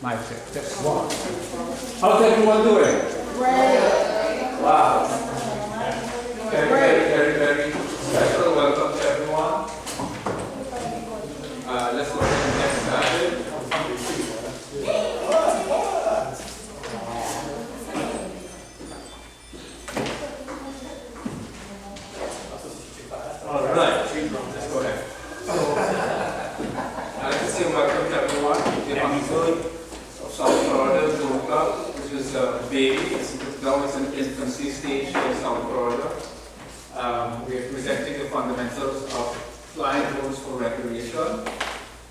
Mic check, test one. How's everyone doing? Great. Wow. Very special welcome to everyone. Let's go ahead and get started. All right, let's go ahead. I'd like to say welcome to everyone. The Hummingbirds of South Florida Zone Club, which is a baby. Now it's an infancy stage in South Florida. We are presenting the fundamentals of flying boats for recreation.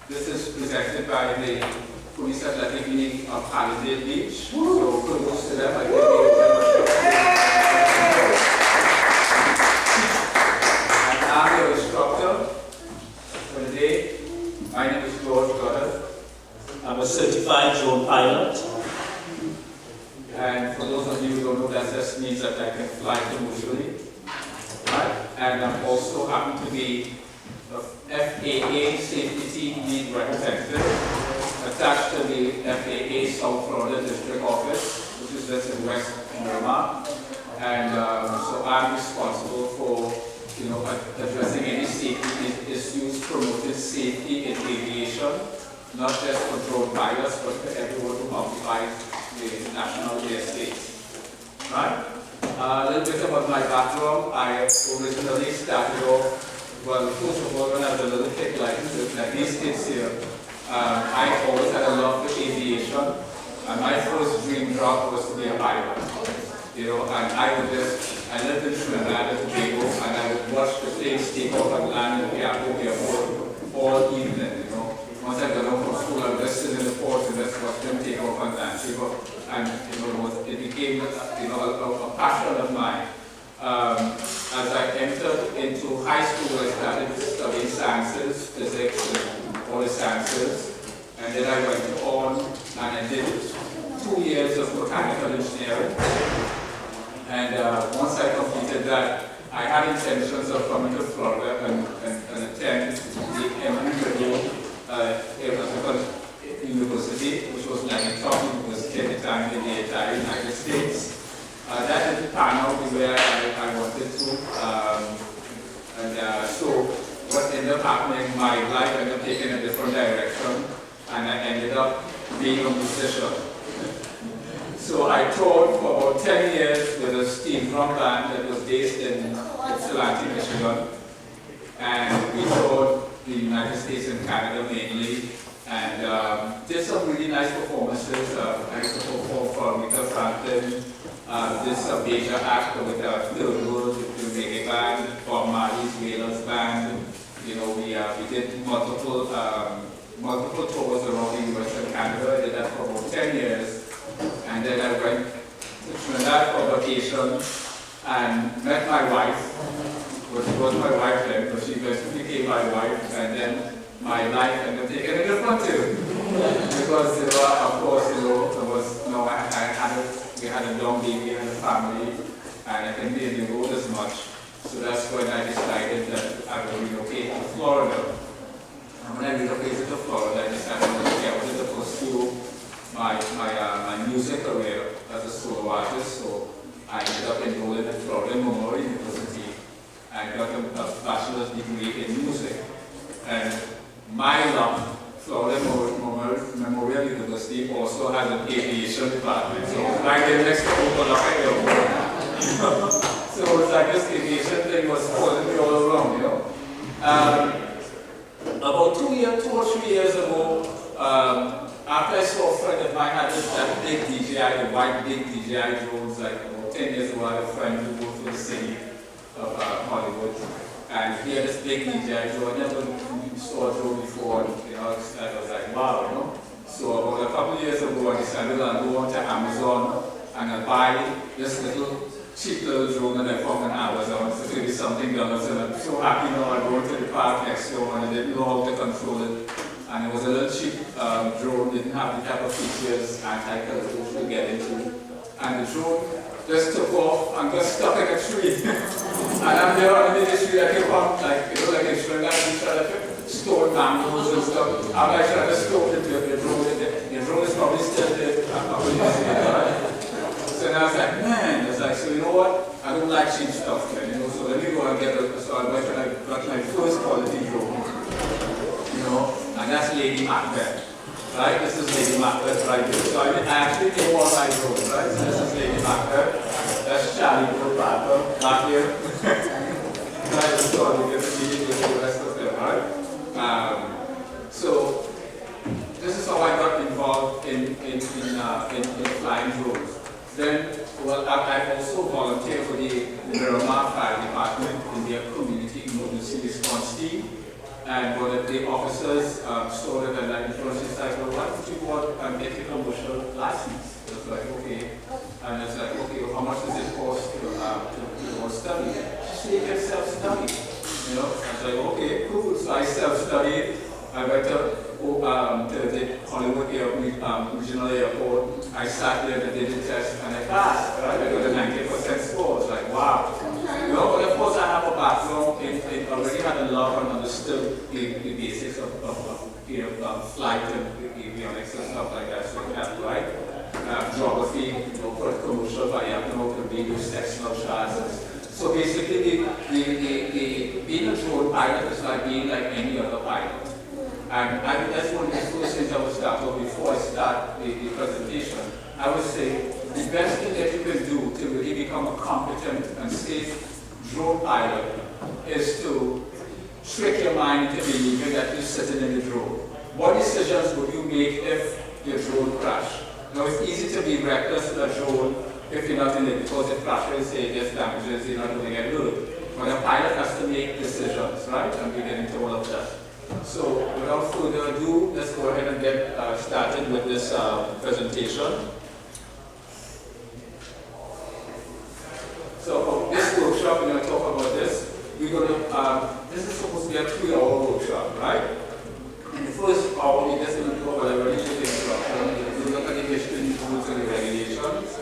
This is presented by the Police Athletic League of Hallandale Beach. So kudos to them. I think and I'm your instructor for the day. My name is George Goddard. I'm a certified drone pilot. And for those of you who don't know, that just means that I can fly commercially. Right? And I'm also happen to be a FAA Safety Team Lead Representative attached to the FAA South Florida District Office, which is just in West Miramar. And so I'm responsible for addressing any safety issues, promoting safety in aviation, not just for drone pilots, but for everyone who occupies the national airspace. Right? A little bit about my background. I originally started off, well, first of all, when I was a little kid like these kids here, I always had a love for aviation, and my first dream job was to be a pilot. And I lived in Trinidad and Tobago, and I would watch the planes take off and land in the airport all evening. Once I got home from school, I would just sit in the port and just watch them take off and land. And it became a passion of mine. As I entered into high school, I started studying sciences, physics, and all the sciences. And then I went on and I did 2 years of mechanical engineering. And once I completed that, I had intentions of coming to Florida and attend the Emory University, which was like a top university at the time in the entire United States. That didn't pan out where I wanted to. So what ended up happening, my life ended up taking a different direction, and I ended up being a musician. So I toured for about 10 years with a steam drum band that was based in Ypsilanti, Michigan. And we toured the United States and Canada mainly, and did some really nice performances. I used to perform for Rita Franklin, this major act with Third World, the reggae band, Bob Marley's Wailers band. We did multiple tours around the US and Canada. I did that for about 10 years. And then I went to Trinidad for vacation and met my wife. Well, she was my wife then, but she eventually became my wife, and then my life ended up taking a different turn. Because, of course, we had a young baby and a family, and I couldn't be in the road as much. So that's when I decided that I would relocate to Florida. And when I relocated to Florida, I decided that I wanted to pursue my music career as a solo artist. So I ended up enrolling at Florida Memorial University. I got a bachelor's degree in music. And my luck, Florida Memorial University also has an aviation department. So right there next to Oklahoma Airport. So it's like this aviation thing was following me all around, About 2 or 3 years ago, after I saw a friend of mine had that big DJI, the white big DJI drones, like about 10 years ago, I had a friend who moved to the city of Hollywood, and he had this big DJI drone. I never saw a drone before, I was like, wow, So about a couple of years ago, I decided I'll go onto Amazon and I'll buy this little cheap little drone that I found on Amazon. It's $30-something, and I'm so happy now. I go to the park next door and I didn't know how to control it. And it was a little cheap drone, didn't have the type of features anti-collision to get into. And the drone just took off and got stuck in a tree. And I'm there underneath the tree, I keep on, like in Trinidad, we try to store mangoes and stuff. I'm like trying to store the drone. The drone is probably right? This is Lady Macbeth right here. So I actually name all my drones, right? So this is Lady Macbeth. That's Charlie Bull not here. I just thought we get to meet with the rest of them, right? So this is how I got involved in flying drones. Then, well, I also volunteer for the Miramar Fire Department in their community emergency response team. And one of the officers saw that and like was like, well, why don't you go and get a commercial license? I was like, okay. And it's like, okay, well, how much does it cost to go study? She said, you can self-study. You know, I was like, okay, cool. So I self-studied. I went to the Hollywood Regional Airport. I sat there and did the test and I passed. Right? I got a 90% score. It's like, wow. You know, but of course I have a background in already had a love and understood the basics of flight and avionics and stuff like that. So you have to write geography, for commercial, but you have to know the video sectional charts. So basically, the being a drone pilot is like being like any other pilot. And that's one of the first things I would start with before I start the presentation. I would say the best thing that you can do to really become a competent and safe drone pilot is to trick your mind into believing that you're sitting in the drone. What decisions would you make if your drone crashed? Now it's easy to be reckless with a drone if you're not in it because it crashes, it gets damages, you're not doing it good. But a pilot has to make decisions, right? And we get into all of that. So without further ado, let's go ahead and get started with this presentation. So for this workshop, we're going to talk about this. We're going to, this is supposed to be a 3-hour workshop, right? In the first hour, we're just going to go over the relationship instruction. We're going to look at the history, rules, and the regulations.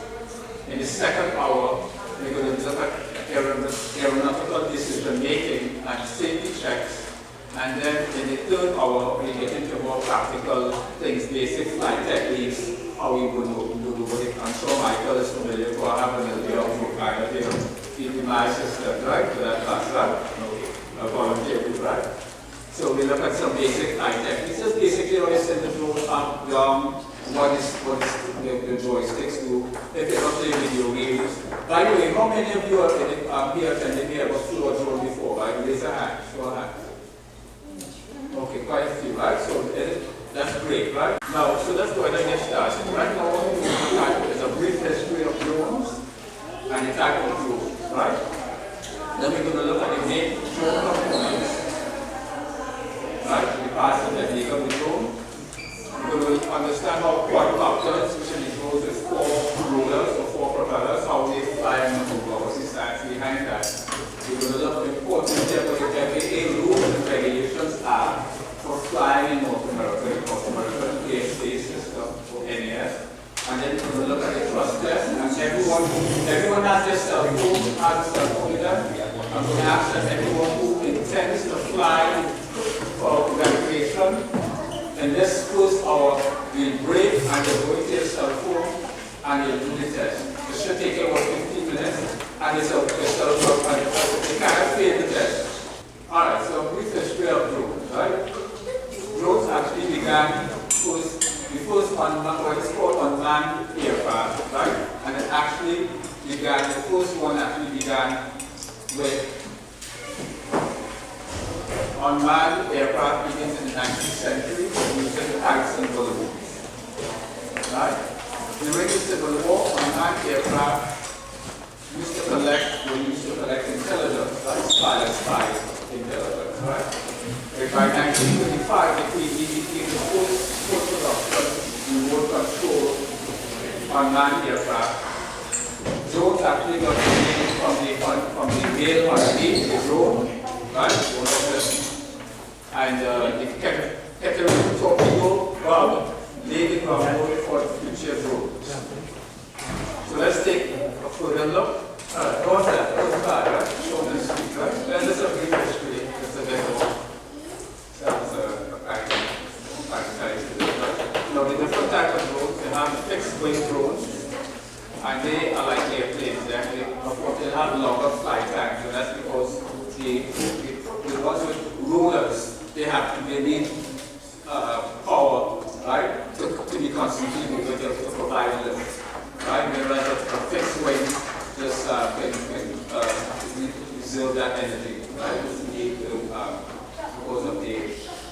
In the second hour, we're going to look at aeronautical decision making and safety checks. And then in the third hour, we get into more practical things, basic flight techniques, how we would do it. I'm sure Michael is familiar, so I have a little bit of work kind of in my system, right? So that class, right? A volunteer group, right? So we look at some basic flight techniques. Just basically how you send the drone up, down, what is the joysticks do. If you're not playing video games. By the way, how many of you are here attending here was flew a drone before, right? Raise a hand, show a hand. Okay, quite a few, right? So that's great, right? Now, so let's go ahead and get started. Right now, what we're going to type is a brief history of drones and the type of drone, right? Then we're going to look at the main drone components, right? The parts that make up the drone. We're going to understand how quadcopters, which are the drones with 4 rollers or 4 propellers, how they fly and maneuver, what's the science behind that. We're going to look at the importance of what the FAA rules and regulations are for flying in North America, Air Space System, or NAS. And then we're going to look at the thrust test, and everyone has their cell phone, has a cell phone with them. I'm going to ask that everyone who intends to fly for recreation, in this first hour, we'll break and you'll go into your cell phone and you'll do the test. It should take about 15 minutes. And it's you cannot fail the test. Alright, so brief history of drones, right? Drones actually began the first what is called unmanned aircraft, right? And it actually began, the first one actually began with unmanned aircraft begins in the 19th century using kites and balloons. Right? During the Civil War, unmanned aircraft used to collect intelligence, right? Spy intelligence, right? And by 1925, the PV became the first production remote control unmanned aircraft. Drones actually got the name from the male honeybee, the drone, right? And the Kettering torpedo bomb laid the groundwork for future drones. So let's take a further look. What's that? What's that, right? Show this speed, right? Then this is a brief history. It's a demo. That's a practice, right? Now, the different types of drones, they have fixed wing drones, and they are like airplanes. Of course, they have longer flight times, and that's because the ones with rollers, they need power, right? constantly moving to provide a lift. Right? Whereas a fixed wing just can reserve that energy, right? It's need to, because of the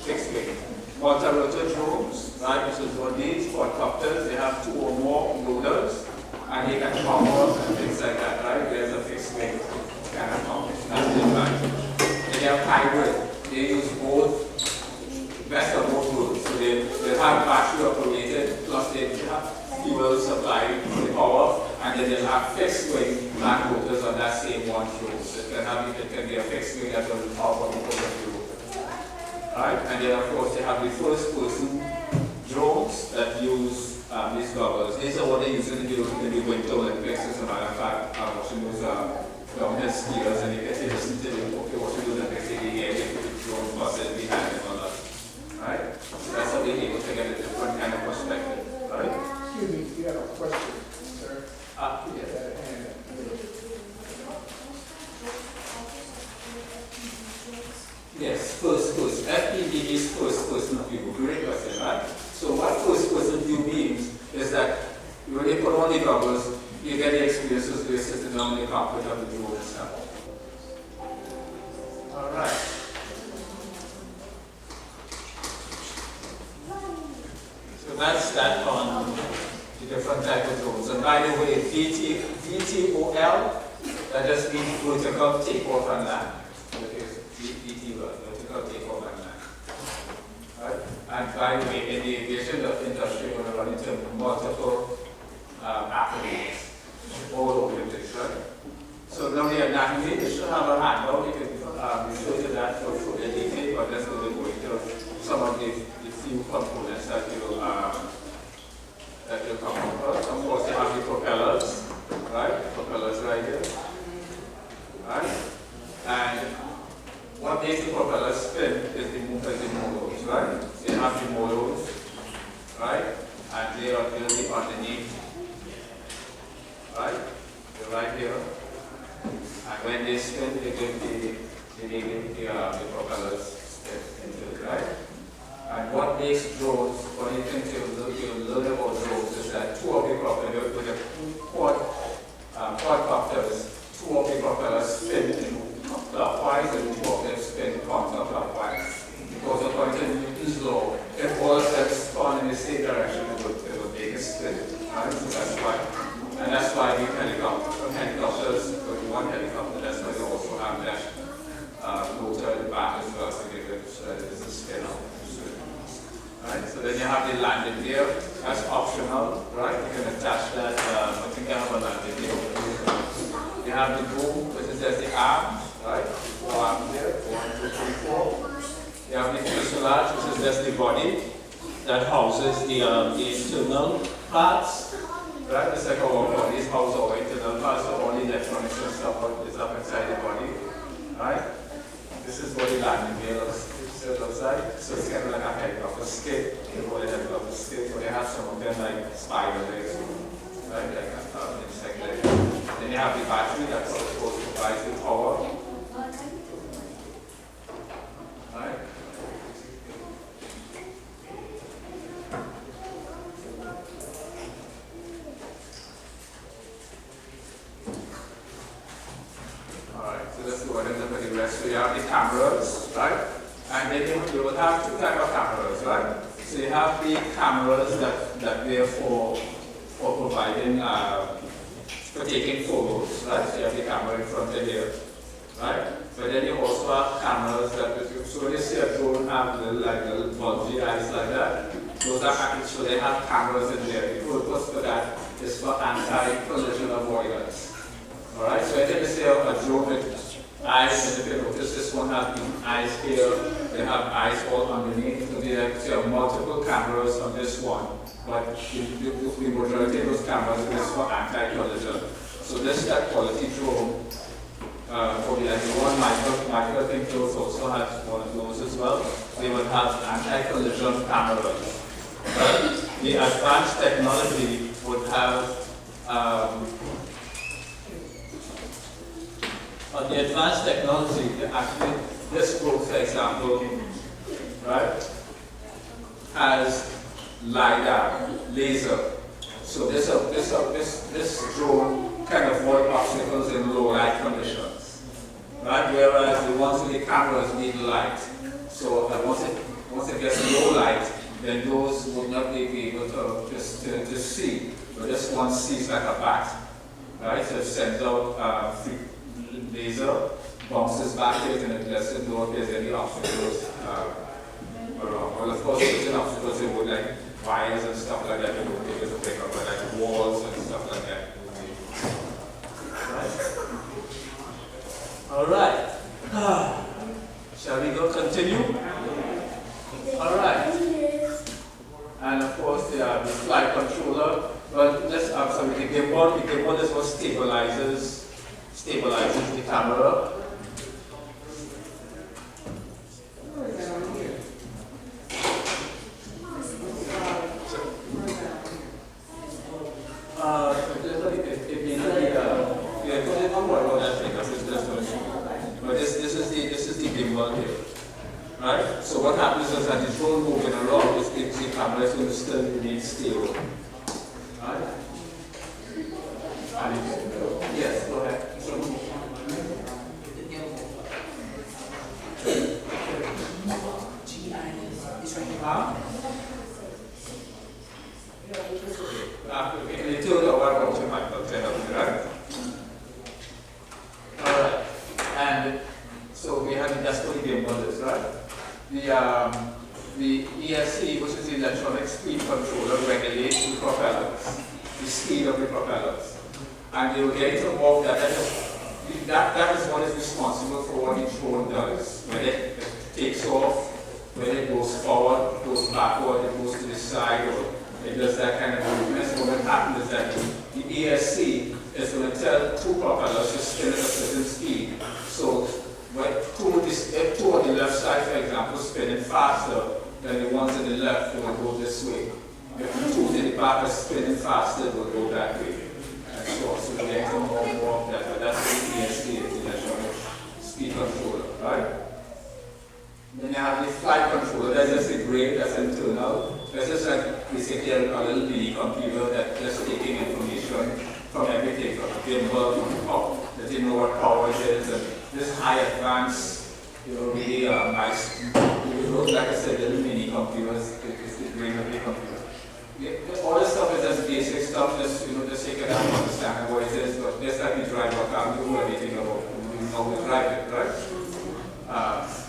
fixed wing. Multi-rotor drones, right? So for these quadcopters, they have 2 or more rotors, and they can power and things like that, right? Whereas a fixed wing cannot power. That's the advantage. They have hybrid. They use both, best of both worlds. So they have battery operated, plus they have fuel supply for the power, and then they'll have fixed wing land rotors on that same one drone. So it can be a fixed wing that will power because of the rotor. Right? And then of course they have the first person drones that use these goggles. These are what they use in the Winter Olympics. As a matter of fact, I'm watching those downhill skiers, and you get to listen to them, okay, watching the Olympics, they hear the drone buzzing behind them and all that. Right? So that's how they're able to get a different kind of perspective. Right? Excuse me, you have a question, sir? Yes. Yes, first person. FPV is first person view. Great question, right? So what first person view means is that when you put on the goggles, you get the experiences where you're sitting down in the cockpit of the drone itself. All right. So that's that on the different type of drones. And by the way, VTOL, that just means vertical takeoff and land. Vertical takeoff and land. Right? And by the way, in the aviation industry, we're going to run into multiple applications all over the place, right? So now the anatomy, you should have a handout. You can refer to that for the detail, but let's go into some of the few components that you'll come across. Of course, you have the propellers, right? Propellers right here, right? And what makes the propellers spin is the motors, right? So you have the motors, right? And they are really underneath, right? They're right here. And when they spin, they give the propellers spin into it, right? And what makes drones, one of the things you'll learn about drones is that 2 of the propellers, with the quadcopters, 2 of the propellers spin clockwise and 2 of them spin counterclockwise. Because according to Newton's law, if all of them spun in the same direction, it would make a spin. Right? So that's why. And that's why we helicopters, with one helicopter, that's why they also have that motor at the back as well to give it so that it is a spin out. Right? So then you have the landing gear, that's optional, right? You can attach that, I think I have a landing gear. You have the boom, which is just the arms, right? 4 arms there, 1, 2, 3, 4. You have the fuselage, which is just the body that houses the internal parts, right? It's like our bodies house our internal parts, so all the electronics and stuff is up inside the body, right? This is what the landing gear looks like. So it's kind of like a helicopter skid. You call it a helicopter skid. So they have some of them like spider legs, right? Like insect legs. Then you have the battery that's supposed to provide the power. Right? Alright, so let's go ahead and look at the rest. So you have the cameras, right? And then you will have 2 types of cameras, right? So you have the cameras that they're for providing, for taking photos, right? So you have the camera in front of here, right? But then you also have cameras that, so when you see a drone have little bulgy eyes like that, those are actually, so they have cameras in there. The purpose for that is for anti-collision avoidance. Alright, so I think say a drone with eyes, and if you notice this one has the eyes here, they have eyes all underneath. So they have multiple cameras on this one, but the majority of those cameras is for anti-collision. So this type quality drone, for the one micro thing close also has one of those as well. They will have anti-collision cameras. The advanced technology would have on the advanced technology, actually, this drone, for example, right, has LiDAR. laser. So this drone can avoid obstacles in low light conditions, right? Whereas the ones with the cameras need light. So once it gets low light, then those would not be able to see. But this one sees like a bat, right? So it sends out laser, bounces back to it, and it lets it know if there's any obstacles around. Well, of course, if there's an obstacles, it would like wires and stuff like that, it would be able to pick up, but like walls and stuff like that. Right? All right. Shall we go continue? All right. And of course, the flight controller. Well, let's absolutely the gimbal is what stabilizes the camera. But this is the gimbal here, right? So what happens is that the drone moving around, the camera is going to still remain stable, right? And yes, go ahead. Alright, and so we have the dashboard gimbal, right? The ESC, which is the electronic speed controller, regulates the propellers, the speed of the propellers. And they will get into more that is what is responsible for what the drone does. When it takes off, when it goes forward, goes backward, it goes to the side, or it does that kind of movement. So what happens is that the ESC is going to tell two propellers to spin at a certain speed. So if two on the left side, for example, spinning faster than the ones on the left, they will go this way. If the two in the back are spinning faster, they will go that way. And so we get some more of that, but that's what the ESC is, the electronic speed controller, right? Then you have the flight controller. That's just a gray, that's internal. That's just like basically a little mini computer that's just taking information from everything, from the gimbal, from the pop, that you know what power it is, and this high advanced, really nice, like I said, little mini computers, it's the brain of the computer. All this stuff is just basic stuff, just so you can understand what it is, but just like you drive a car, you know everything about how to drive it, right?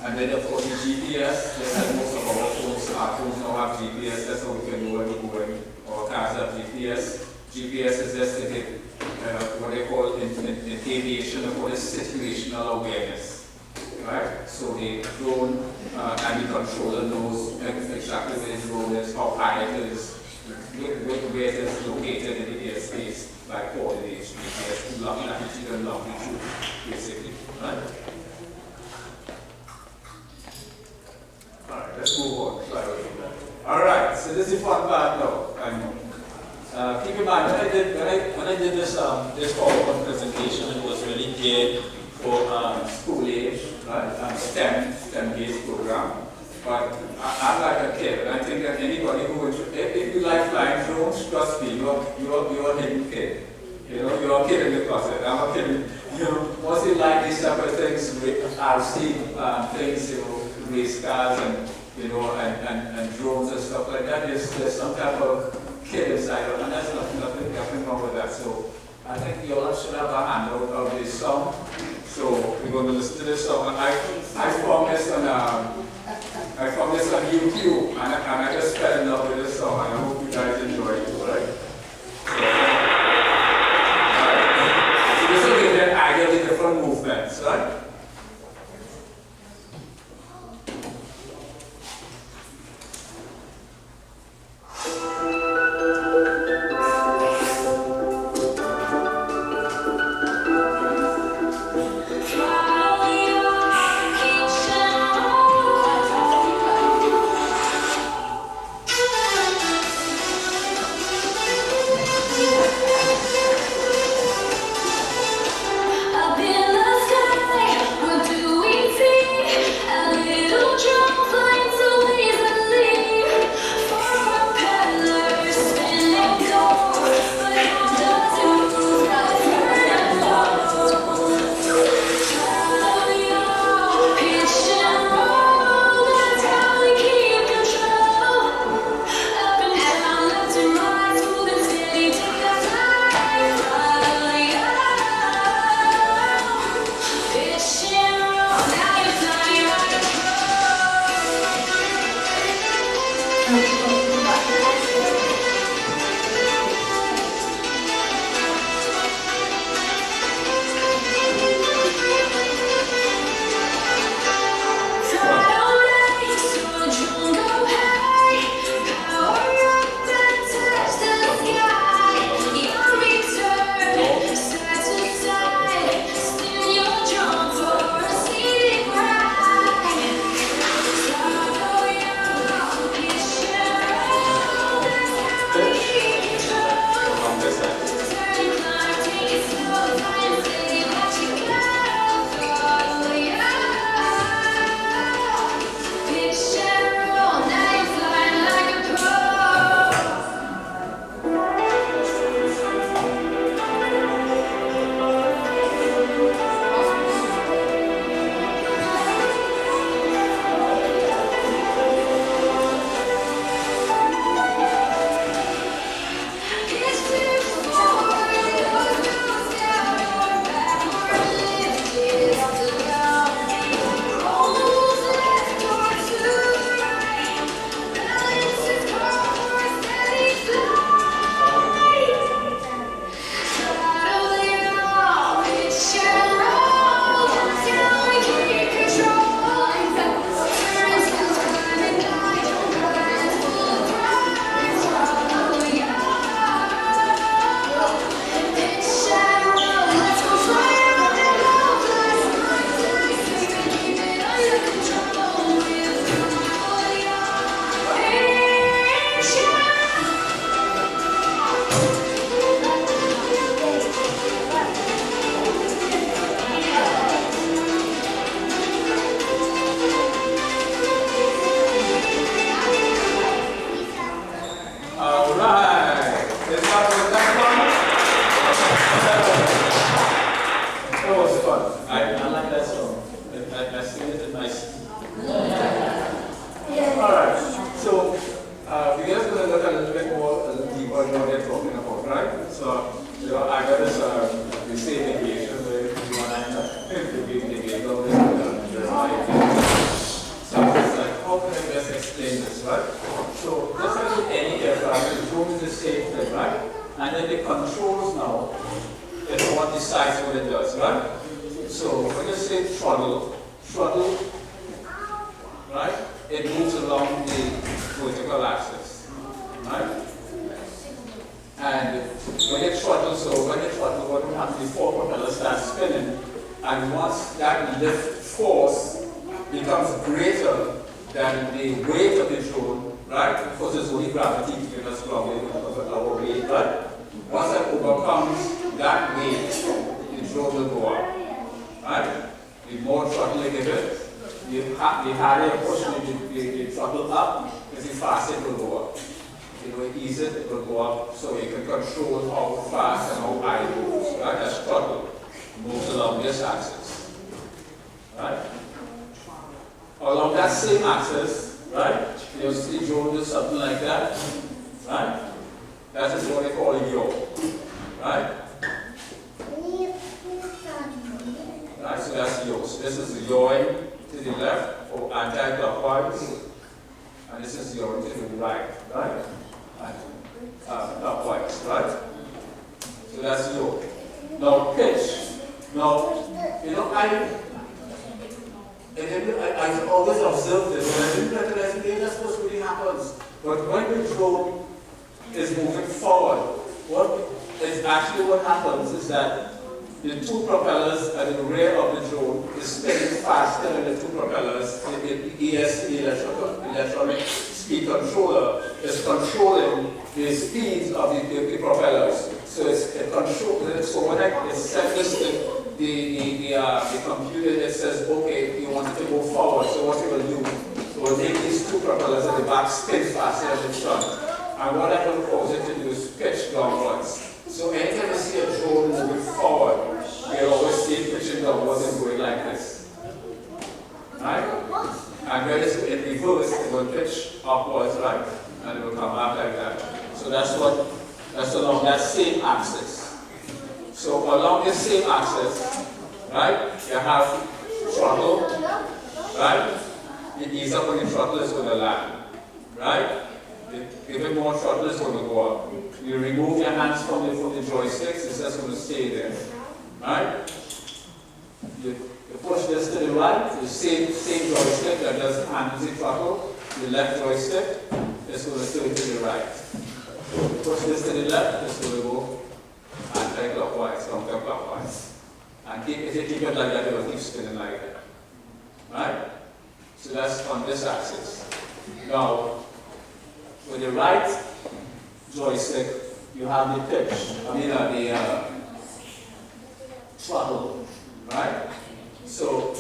And then of course the GPS, just like most of our phones, smartphones now have GPS, that's how we can know where we're going. Our cars have GPS. GPS is just what they call in aviation, they call it situational awareness. Right? So the drone and the controller knows exactly where the drone is, how high it is, where it is located in the airspace by coordinates, GPS, latitude and longitude, basically. Right? Alright, let's move on. Alright, so this is the fun part now. Keep in mind, when I did this PowerPoint presentation, it was really geared for school age, right? STEM-based program. But I'm like a kid, and I think that anybody who, if you like flying drones, trust me, you're a hidden kid. You're a kid in the closet. I'm a kid. Once you like these type of things, RC things, race cars and drones and stuff like that, there's some type of kid inside of it, and there's nothing wrong with that. So I think you all should have a handout of this song. So we're going to listen to this song. I found this on YouTube, and I just fell in love with this song, and I hope you guys enjoy it too, right? So this will give you an idea of the different movements, right? that was fun. I like that song. I sing it in my Alright, so we're just going to look a little bit more deeper in what we're talking about, right? So, I got this, we say deviation, where you want to deviate all this, so it's like, how can I best explain this, right? So, just like with any aircraft, the drone is the same thing, right? And then the controls now is what decides what it does, right? So, when you say throttle, right? It moves along the vertical axis, right? And when you throttle, what will happen? The four propellers start spinning, and once that lift force becomes greater than the weight of the drone, right? Because it's only gravity keeping us grounded because of our weight, right? Once that overcomes that weight, the drone will go up, right? The more throttle you give it, the harder you push the throttle up, the faster it will go up. You know, ease it will go up, so you can control how fast and how high it moves, right? That throttle moves along this axis, right? Along that same axis, right? You'll see the drone do something like that, right? That is what they call a yaw, right? Right, so that's yaw. So this is yawing to the left or anti-clockwise, and this is yawing to the right, right? Clockwise, right? So that's yaw. Now pitch. Now, you know, I've always observed this, and I didn't recognize it, that's what really happens. But when the drone is moving forward, what happens is that the two propellers at the rear of the drone is spinning faster than the two propellers. The ESC, electronic speed controller, is controlling the speeds of the propellers. So it's control. So when it sends this to the computer, it says, okay, you want it to go forward. So what it will do, it will make these two propellers at the back spin faster than the front. And what that will cause it to do is pitch downwards. So anytime you see a drone moving forward, you always see it pitching downwards and going like this. Right? And when it's in reverse, it will pitch upwards, right? And it will come back like that. So that's along that same axis. So along this same axis, right, you have throttle, right? You ease up when the throttle is going to land, right? Give it more throttle, it's going to go up. You remove your hands from the joysticks, it's just going to stay there. Right? You push this to the right, the same joystick that just handles the throttle, the left joystick is going to turn to the right. You push this to the left, it's going to go anti-clockwise, counterclockwise. And if you keep it like that, it will keep spinning like that. Right? So that's on this axis. Now, with the right joystick, you have the pitch, the throttle, right? So,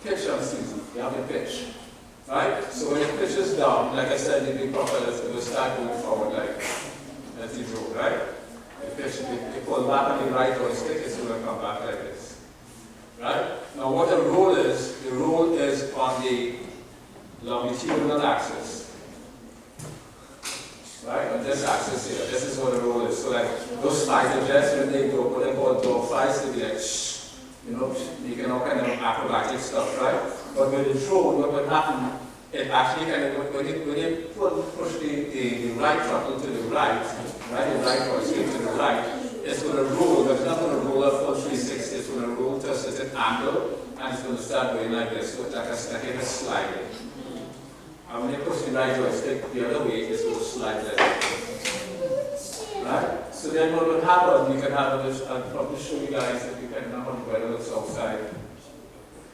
pitch on Susie, you have the pitch, right? So when it pitches down, like I said, the big propellers will start going forward like as you drove, right? The pitch, you pull back on the right joystick, it's going to come back like this, right? Now what the roll is on the longitudinal axis. Right, on this axis here, this is what the roll is. So like those fighter jets, when they go, what they call dog fights, they be like, shh, you know, making all kind of acrobatic stuff, right? But with the drone, what would happen, it actually kind of, when you push the right throttle to the right, the right joystick to the right, it's going to roll, but it's not going to roll up full 360, it's going to roll to a certain angle, and it's going to start going like this, so like a slide. And when you push the right joystick the other way, it's going to slide like that. Right? So then what will happen, you can have this, I'll probably show you guys if you can know how the weather looks outside.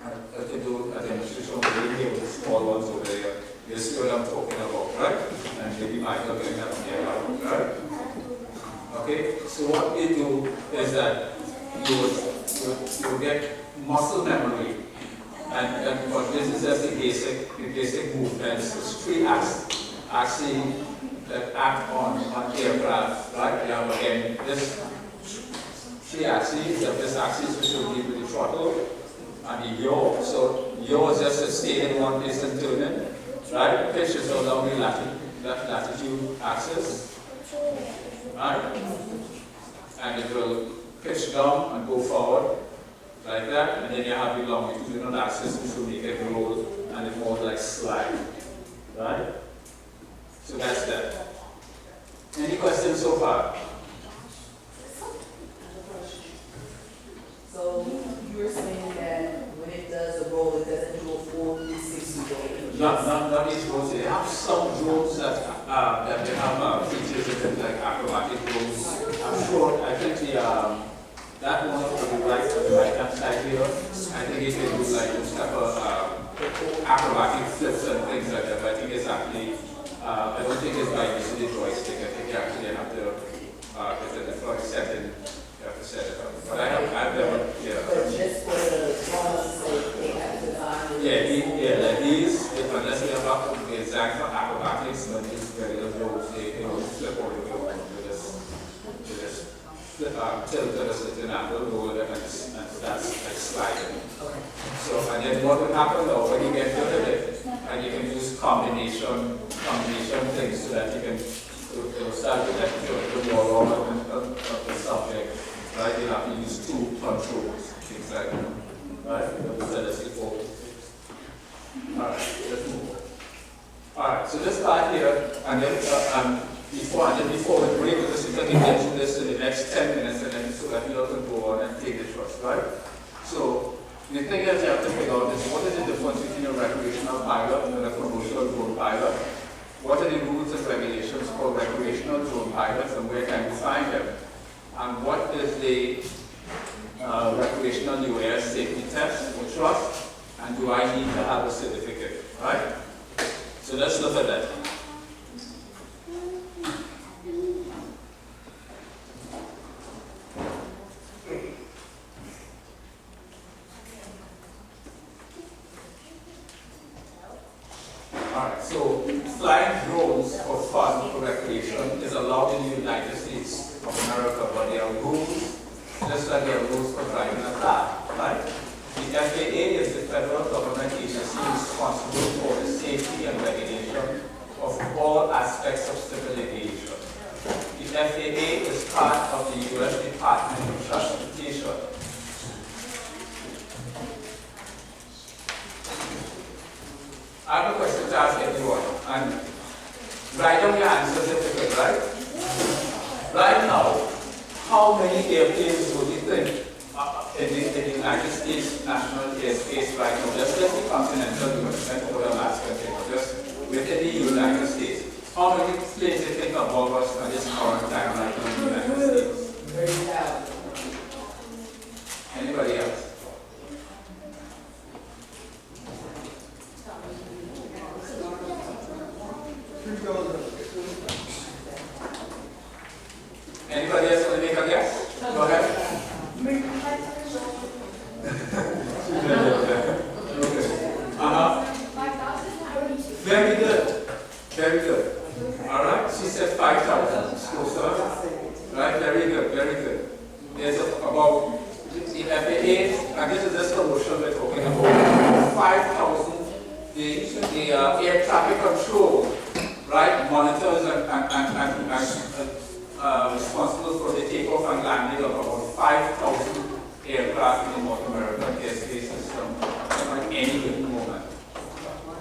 And I can do a demonstration over here with the small ones over there. You see what I'm talking about, right? And maybe Michael can help me out, right? Okay, so what we do is that you get muscle memory. But this is just the basic movements. It's three axis that act on aircraft, right? You have again this three axes, of this axis which will be with the throttle and the yaw. So yaw is just to stay in one place and turn it, right? Pitch is along the latitude axis, right? And it will pitch down and go forward like that, and then you have the longitudinal axis which will make it roll and it more like slide, right? So that's that. Any questions so far? So you're saying that when it does the roll, it doesn't do a full 360 roll? Not each roll. They have some drones that they have features in it, like acrobatic drones. I'm sure, I think that one on the right hand side here, I think it can do like this type of acrobatic flips and things like that. But I think it's actually, I don't think it's by using the joystick. I think you actually have to, it's a different setting, you have to set it up. But I've never, yeah. But just for the drones, they have to design it? Like these, unless they have designed for acrobatics, but these regular drones, they don't flip all the way over. They just tilt to the certain angle, roll them, and that's like sliding. Okay. So, and then what will happen though, when you get good at it, and you can use combination things so that you can start with like the wall of the subject, right? You have to use two controls, things like that, right? Alright, let's move on. Alright, so let's start here, and then before we break, we're just going to get through this in the next 10 minutes, and then so that we all can go on and take the trust, right? So, the thing is you have to figure out is what is the difference between a recreational pilot and a commercial drone pilot? What are the rules and regulations for recreational drone pilots, and where can we find them? And what is the recreational UAS safety test for trust? And do I need to have a certificate, right? So let's look at that. Alright, so flying drones for fun, for recreation, is allowed in the United States of America, but there are rules, just like there are rules for driving a car, right? The FAA is the federal government agency responsible for the safety and regulation of all aspects of civil aviation. The FAA is part of the U.S. Department of Transportation. I have a question to ask everyone, and write down your answers if you could, right? Right now, how many airplanes would you think in the United States national airspace right now, just like the continental US and over Alaska, just within the United States? How many planes do you think above us at this current time right now in the United States? 30,000. Anybody else? Anybody else want to make a guess? Go ahead. Very good. Very good. All right. She said 5,000. Right. Very good. Very good. There's about the FAA, and this is just commercial we're talking about. 5,000. The air traffic control, right, monitors and responsible for the takeoff and landing of about 5,000 aircraft in the North American airspace system at any given moment.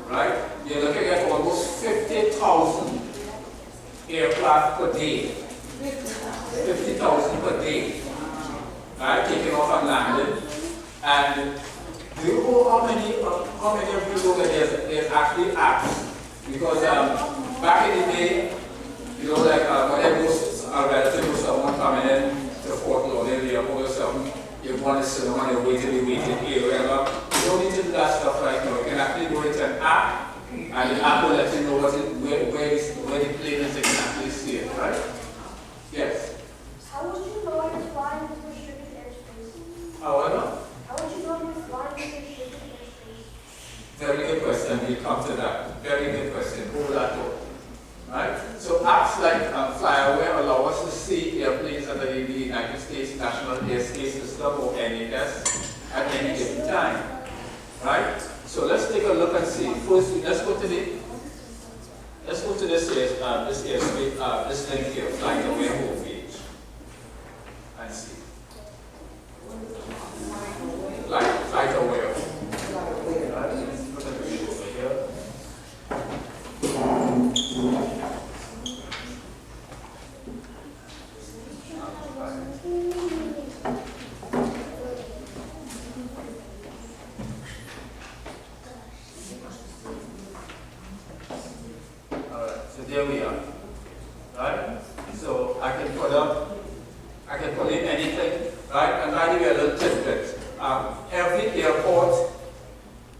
Right? You're looking at almost 50,000 aircraft per day. 50,000 per day. Right? Taking off and landing. And do you know how many of you know that there's actually apps? Because back in the day, you know, like whenever a relative or someone coming in to Fort Lauderdale or something, you want to sit on your way to the waiting area. You don't need to do that stuff right now. You can actually go into an app, and the app will let you know where the plane is exactly safe, right? Yes? How would you know if flying is restricted airspace? However, How would you know if flying is restricted airspace? very good question. We'll come to that. Very good question. Hold that thought. Right? So apps So I can put in anything, right? And by the way, a little tidbit. Every airport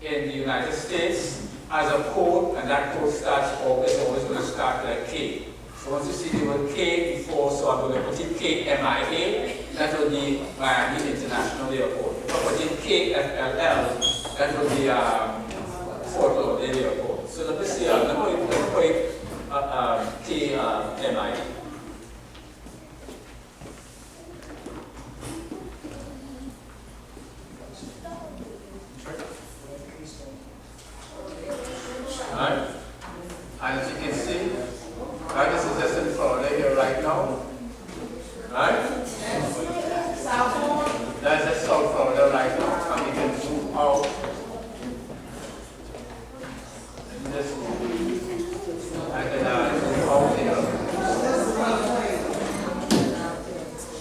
in the United States has a code, and that code starts always going to start like K. So once you see the word K before, so I'm going to put in KMIA, that will be Miami International Airport. If I put in KFLL, that will be Fort Lauderdale Airport. So let me see, let me put KMIA. Right? And as you can see, right, this is just in Florida here right now. Right? That's just South Florida right now. And you can zoom out. And just I can zoom out here.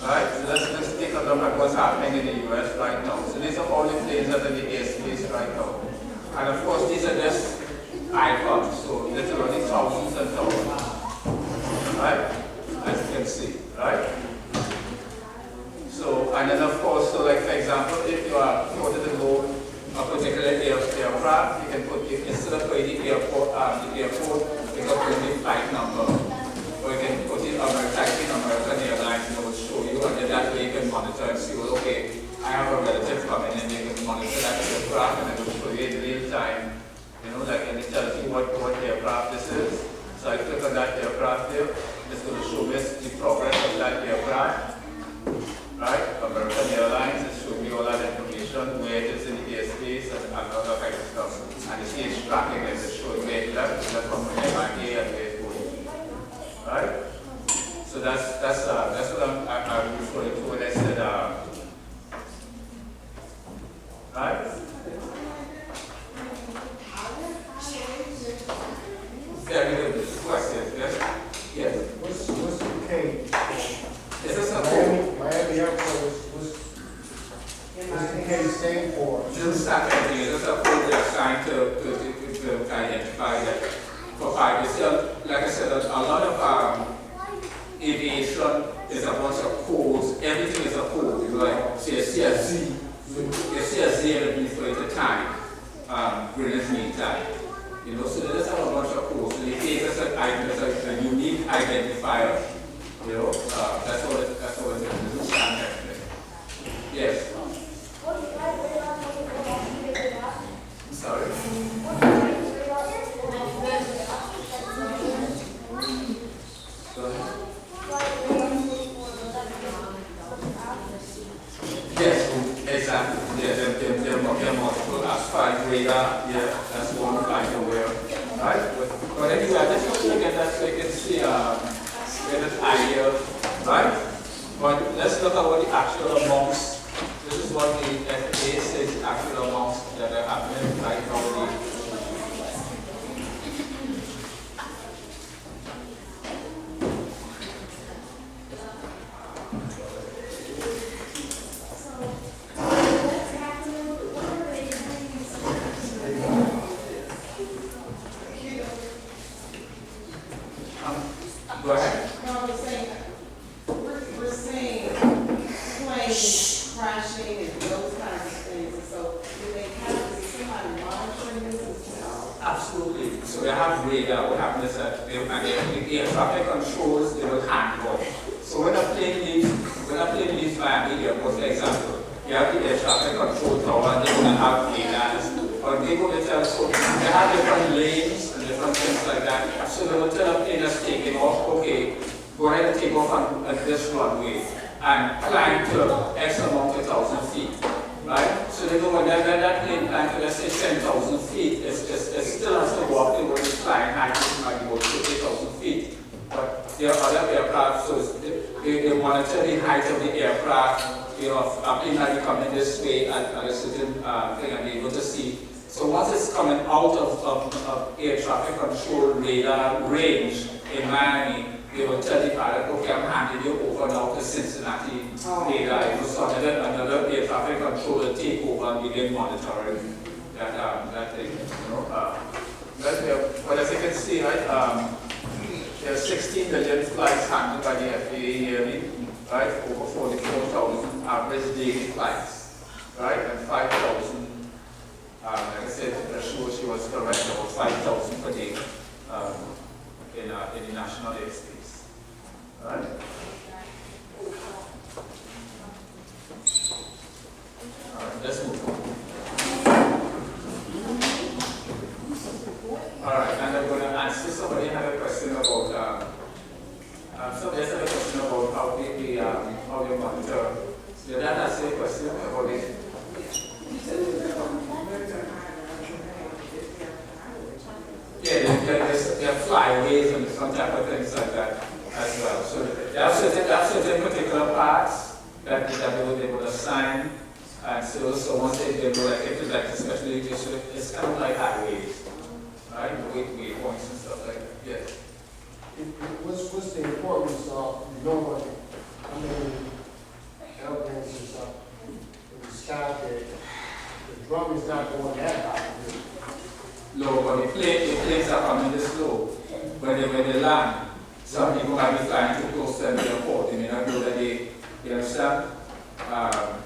Right? So let's take a look at what's happening in the US right now. So these are all the planes that are in the airspace right now. And of course, these are just icons, so literally thousands and thousands, right? As you can see, right? So, and then of course, so like for example, if you are wanted to go a particular aircraft, you can put, instead of putting the airport, you can put the flight number, or you can put in type in American Airlines, and it will show you, and then that way you can monitor and see, well, okay, I have a relative coming in, you can monitor that aircraft, and it will show you in real time. You know, like, and it tells you what aircraft this is. So I click on that aircraft there. It's going to show me the progress of that aircraft. Right? American Airlines is showing me all that information, where it is in the airspace and other kind of stuff. And the stage tracking is showing where it left from MIA and where it's going. Right? So that's what I'm referring to when I said, right? Very good question. Yes? Yes. What's the K? Is this a code? Miami Airport, what's the K stand for? This is actually, this is a code they're trying to identify that for 5 years. So, like I said, a lot of aviation is a bunch of codes. Everything is a code. You know, like, say, a Z. You see a Z and it means for the time. Greenwich Mean Time. You know, so they just have a bunch of codes. So they take us a unique identifier. You know, that's all it is. Yes. Sorry. Go ahead. Yes, exactly. Yeah, they're multiple asphalt radar. Yeah, that's one kind of where, right? But anyway, I just want you to get that so you can see get an idea, right? But let's look at what the actual amounts. This is what the FAA says the actual amounts that are happening right now. Go ahead. No, we're seeing planes crashing and those kinds of things. And so do they have to see somebody monitoring this as well? Absolutely. So they have radar. What happens is that the air traffic controls, they will handle. So when a plane leaves Miami Airport, for example, you have the air traffic control tower, and they're going to have radars. Or they go to tell, so they have different lanes and different things like that. So they will tell a plane that's taking off, okay, go ahead and take off on this runway and climb to X amount of 1,000 feet. Right? So they go when that plane climbs to, let's say, 10,000 feet, it still has to go up, it will be flying high, it might go to 8,000 feet. But there are other aircraft, so they monitor the height of the aircraft, you know, a plane might be coming this way at a certain thing and be able to see. So once it's coming out of air traffic control radar range in Miami, they will tell the pilot, okay, I'm handing you over now to Cincinnati radar. So another air traffic control will take over and begin monitoring that thing. You know, but as you can see, right, there are 16 million flights handled by the FAA right? Over 44,000 average daily flights, right? And 5,000, like I said, she was correct, about 5,000 per day in the national airspace, right? All right, let's move on. All right, and I'm going to answer. Somebody had a question about. Somebody had a question about how you monitor. Did that answer your question about it? Yeah, there are flyways and some type of things like that as well. So there are certain particular parts that they would assign. And so once they go like it, like especially it's kind of like highways, right? Waypoints and stuff like that. Yeah. What's the importance of knowing how many airplanes and stuff in the sky that the drum is not going that high? Low, but the planes are coming this low. When they land, some people might be flying too close to the airport. They may not know that they understand.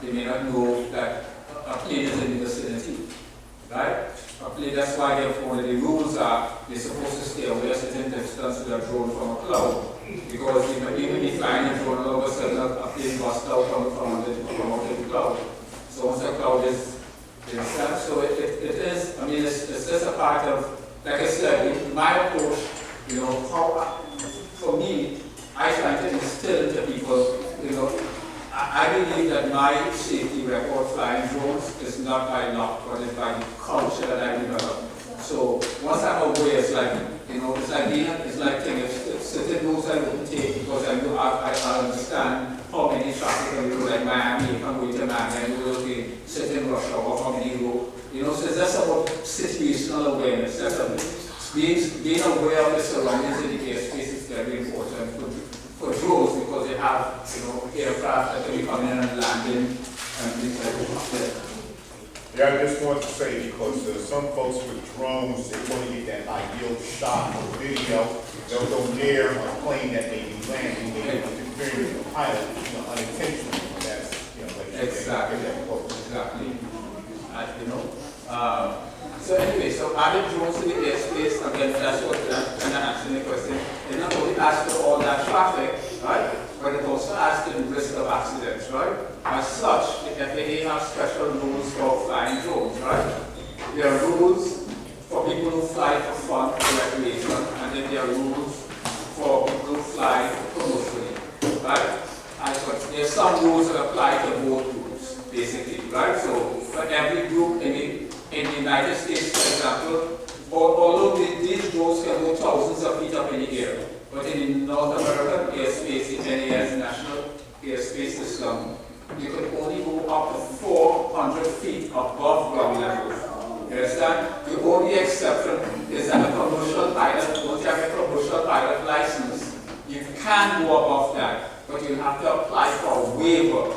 They may not know that a plane is in the vicinity, right? A plane, that's why therefore the rules are they're supposed to stay away a certain distance with a drone from a cloud. Because you may be flying a drone and all of a sudden a plane busts out from the cloud. So once the cloud is inside, so it is, I mean, it's just a part of, like I said, my approach, how, for me, I try to instill into people, I believe that my safety record flying drones is not by luck, but it's by the culture that I develop. So once I'm aware, it's like, it's like certain rules I wouldn't take because I know I understand how many traffic can go like Miami, if I'm going to Miami, I will be certain rush hour, how many go. So it's just about situational awareness. That's being aware of the surroundings in the airspace is very important for drones because they have, aircraft that can be coming in and landing and things like that. Yeah, I just want to say because some folks with drones, they want to get that ideal shot or video. They'll go near a plane that may be landing, they get interfering with the pilot, unintentionally. That's, exactly. So anyway, so added drones in the airspace, again, that's what I'm kind of answering the question. It not only adds to all that traffic, right? But it also adds to the risk of accidents, right? As such, the FAA has special rules for flying drones, right? There are rules for people who fly for fun, for recreation, and then there are rules for people who fly commercially, right? And so there are some rules that apply to both groups, basically, right? So for every group in the United States, for example, although these drones can go thousands of feet up in the air, but in the North American airspace, the NAS National Airspace System, you can only go up to 400 feet above ground level. You understand? The only exception is that a commercial pilot, once you have a commercial pilot license, you can go above that, but you have to apply for a waiver.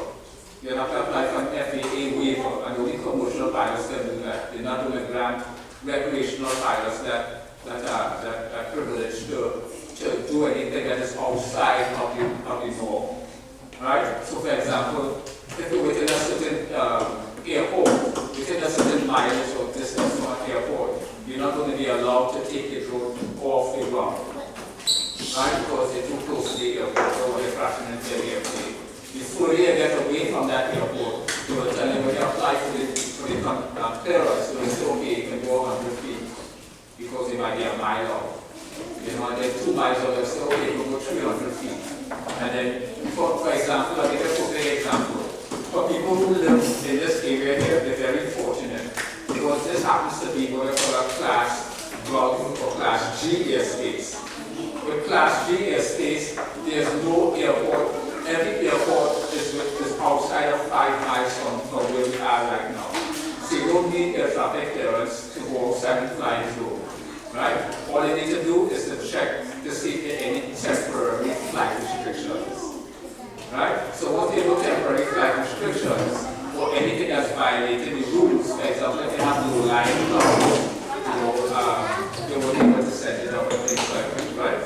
You have to apply for an FAA waiver, and only commercial pilots can do that. They not only grant recreational pilots that are privileged to do anything that is outside of the norm. Right? So for example, if you're within a certain airport, within a certain mileage or distance from an airport, you're not going to be allowed to take the drone off the ground. Right? Because you're too close to the airport or you're crashing into the airplane. Before you get away from that airport, they will tell you when you apply for the clearance, so it's okay, you can go 100 feet because it might be a mile out. And then 2 miles out, they'll say, okay, you can go 300 feet. And then, for example, I'll give a quick example. For people who live in this area here, they're very fortunate because this happens to be what I call a class Gulf or class G airspace. With class G airspace, there's no airport. Every airport is outside of 5 miles from where we are right now. So you don't need air traffic clearance to go outside and fly in zone. Right? All you need to do is to check to see if there are any temporary flight restrictions. Right? So once there are no temporary flight restrictions or anything that's violating the rules, for example, if you have no line you won't be able to set it up and things like that, right?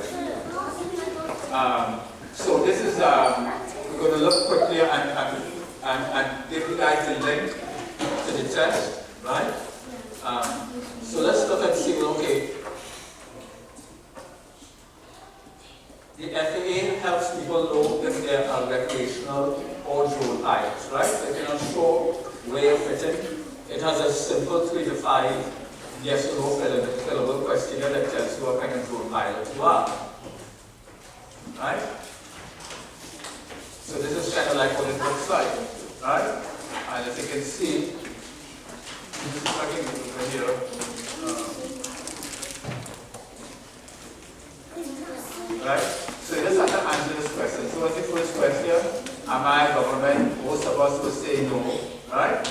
So this is, we're going look quickly and give you guys the link to the test, right? So let's look and see, okay. The FAA helps people know if they are recreational or drone pilots, right? They can show where you're fitting. It has a simple 3 to 5 yes or no fillable questionnaire that tells you what kind of drone pilot you are, right? So this is kind of like what it looks like, right? And as you can see, this is looking over here. Right? So you just have to answer this question. So what's the first question? Am I government? Most of us will say no, right?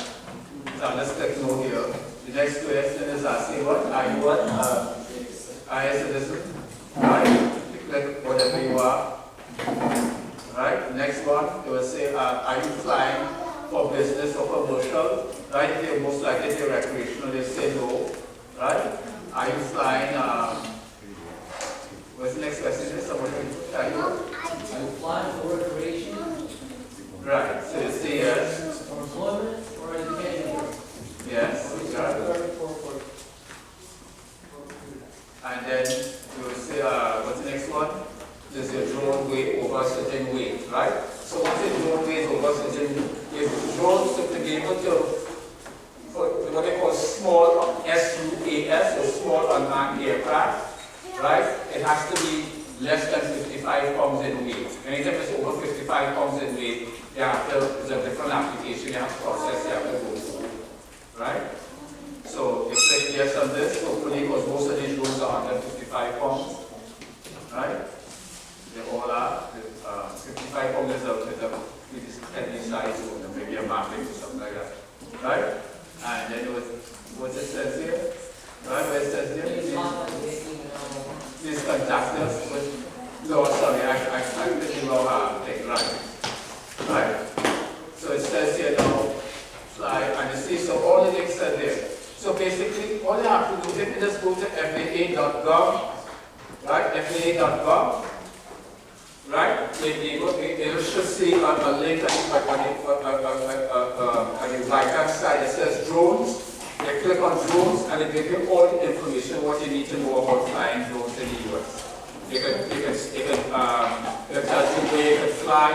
So let's click no here. The next question is asking what? Are you what? Are you a citizen? Right? You click whatever you are. Right? Next one, it will say, are you flying for business or commercial? Right? If you're most likely to recreational, they say no. Right? Are you flying, what's the next question? Is someone are you flying for recreation? Right, so you say yes. For employment or education? Yes, right. And then you will say, what's the next one? Does your drone weigh over a certain weight, right? So once your drone weighs over a certain weight, drones to be able to, for what they call small SUAS, or small unmanned aircraft, right? It has to be less than 55 pounds in weight. Anytime it's over 55 pounds in weight, you have to, there's a different application you have to process, you have to go through, right? So you click yes on this, hopefully, because most of these drones are under 55 pounds, right? They all are. 55 pounds is a pretty size drone, maybe a mapping or something like that, right? And then what it says here, right? Where it says here, please contact us with, no, sorry, I didn't know how to take, right? So it says here now, fly, and you see, so all the links are there. So basically, all you have to do is just go to faa.gov, right? faa.gov, right? You should see a link on the right-hand side. It says drones. You click on drones, and it gives you all the information what you need to know about flying drones in the US. It tells you where you can fly,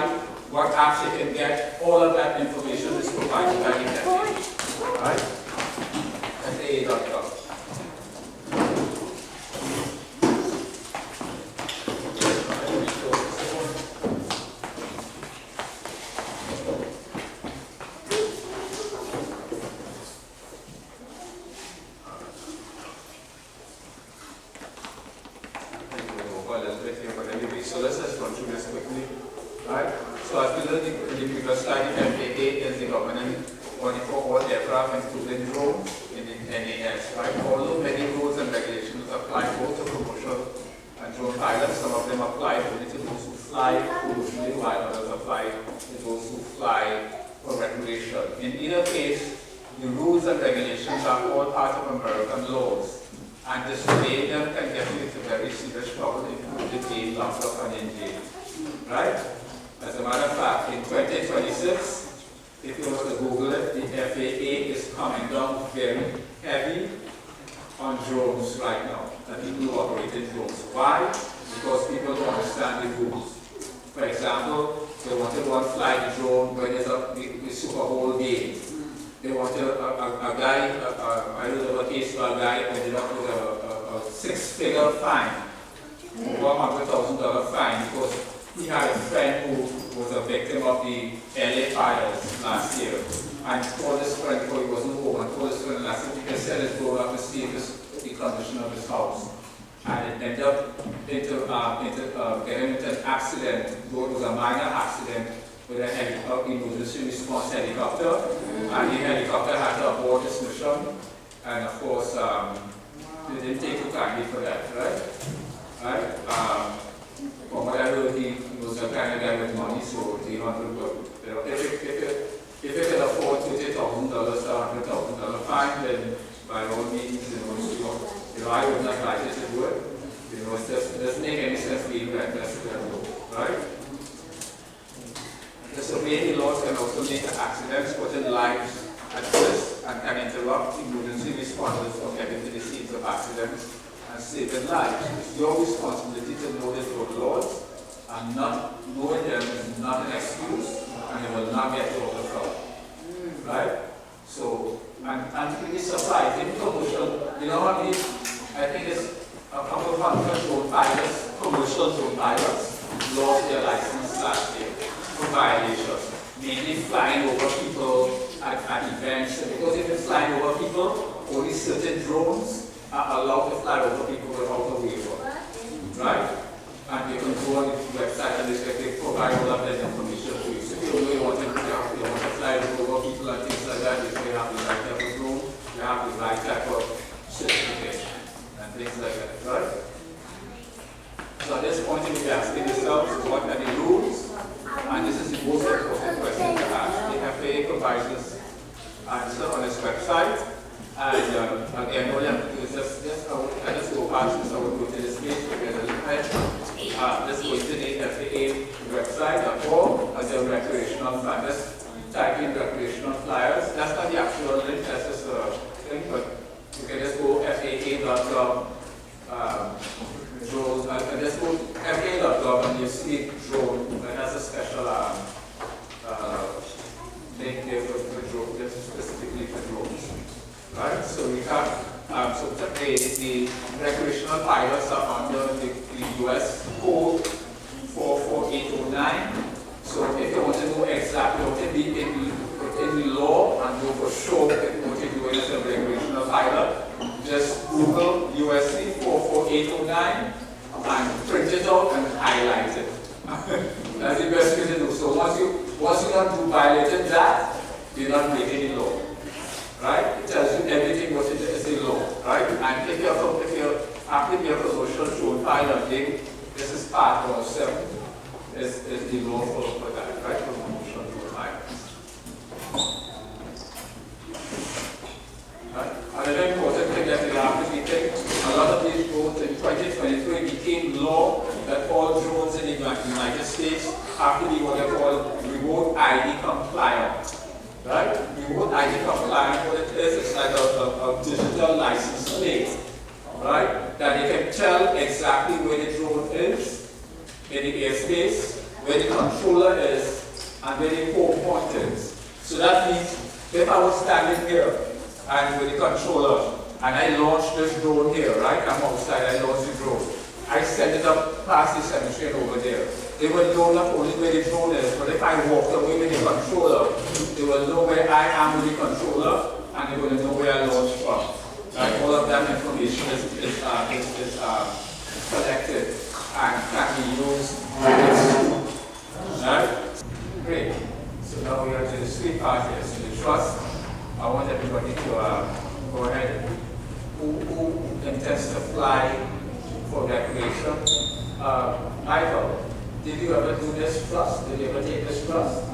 what apps you can get. All of that information is provided by the FAA. Right? FAA.gov. So let's just run through this quickly, right? So as we learned in the previous slide, the FAA is the governing body for all aircraft, including drones in the NAS, right? Although many rules and regulations apply both to commercial and drone pilots, some of them apply only to those who fly commercially, while others apply to those who fly for recreation. In either case, the rules and regulations are all part of American laws. And disobeying them can get you into very serious trouble, including being locked up and in jail. Right? As a matter of fact, in 2026, if you were to Google it, the FAA is coming down very heavy on drones right now, and people who operate in drones. Why? Because people don't understand the rules. For example, they want to go and fly the drone when there's a Super Bowl game. They wanted a guy, I heard of a case where a guy ended up with a six-figure fine, over $100,000 fine, because he had a friend who was a victim of the LA fires last year. And told his friend, before he wasn't home, and told his friend last year, he can sell his drone up to see the condition of his house. And it ended up getting into an accident, though it was a minor accident, with an emergency response helicopter, and the helicopter had to abort its mission, and of course, they didn't take too kindly for that, right? From what I heard, he was the kind of guy with money, so he wanted to, if you can afford $50,000 to $100,000 fine, then by all means, I wouldn't advise you to do it. It doesn't make any sense being reckless, right? So laws can also lead to accidents, putting lives at risk, and can interrupt emergency responders from getting to the scenes of accidents and saving lives. It's your responsibility to know these road laws, and not knowing them is not an excuse, and it will not get you overcome. Right? So, and you'll be surprised, in commercial, you know what I mean? I think it's a couple of hundred drone pilots, commercial drone pilots, lost their license last year for violations, mainly flying over people at events. Because if it's flying over people, only certain drones are allowed to fly over people without a waiver. Right? And you can go on the website and they provide all of that information to you. So if you want to fly over people and things like that, you have the right type of drone, you have the right type of certificate and things like that, right? So at this point, you will be asking yourself, what are the rules? And this is the most important question to ask. The FAA provides this answer on its website. And again, all you have to do is just go past this, I will go to this page to get a look at it. Just go to the FAA website.org as a recreational flyers. Type in recreational flyers. That's not the actual link, that's just a thing, but you can just go faa.gov. Drone, and just go to FAA.gov and you see drone, and that's a special link there for drone, just specifically for drones. Right? So we have, so the recreational pilots are under the US code 44809. So if you want to know exactly what it be in the law and know for sure what you're doing as a recreational pilot, just Google USC 44809 and print it out and highlight it. That's the best way to do. So once you don't do violating that, you're not breaking the law. Right? It tells you everything what it is in law. Right? And if you're after your commercial drone pilot, this is part 107 is the law for that, right? For commercial drone pilots. Right? Another important thing that you have to be thinking, a lot of these drones in 2023 became law that all drones in the United States have to be what they call remote ID compliant. Right? Remote ID compliant, what it is, it's like a digital license plate. Right? That you can tell exactly where the drone is in the airspace, where the controller is, and where the home point is. So that means if I was standing here and with the controller, and I launch this drone here, right? I'm outside, I launch the drone. I send it up past the cemetery over there. They will know not only where the drone is, but if I walk away with the controller, they will know where I am with the controller, and they will know where I launched from. Right? All of that information is collected and can be used. Right? Great. So now we are to the sweet part here, so the trust. I want everybody to go ahead. Who intends to fly for recreation? Michael, did you ever do this trust? Did you ever take this trust?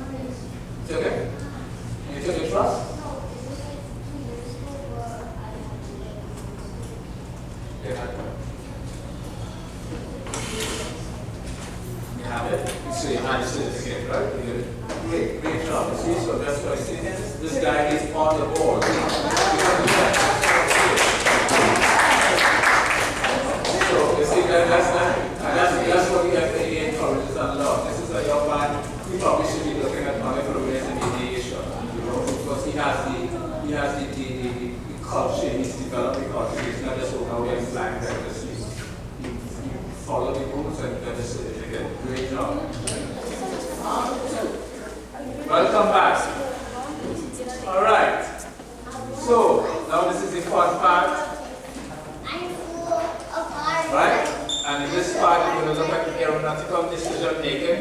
Took it? You took the trust? Yeah. You have it? So you have the certificate, right? You did it. Great job. See, so that's what I see. This guy is on the board. So you see, that's what the FAA encourages and love. This is a young man. We probably should be looking at money for raising aviation, because he has the culture. He's developed the culture. He's not just over there flying recklessly. He follow the rules and get the certificate. Great job. Welcome back. All right. So now this is the fun part. Right? And in this part, we're going to look at aeronautical decision making,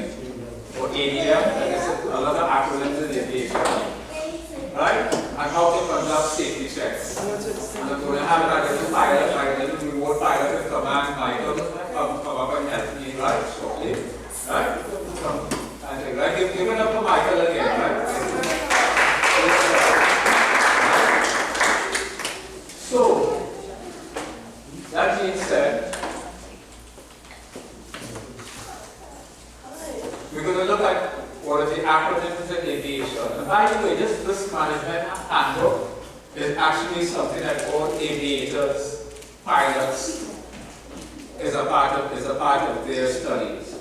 or ADM, that is a lot of acronyms in aviation. Right? And how to conduct safety checks. And I'm going to have an identity pilot, like a little remote pilot with command Michael come up and help me, right? Shortly. Right? And right, give it up to Michael again, right? So, that being said, we're going to look at one of the acronyms in aviation. And by the way, this risk management handbook is actually something that all aviators, pilots, is a part of their studies,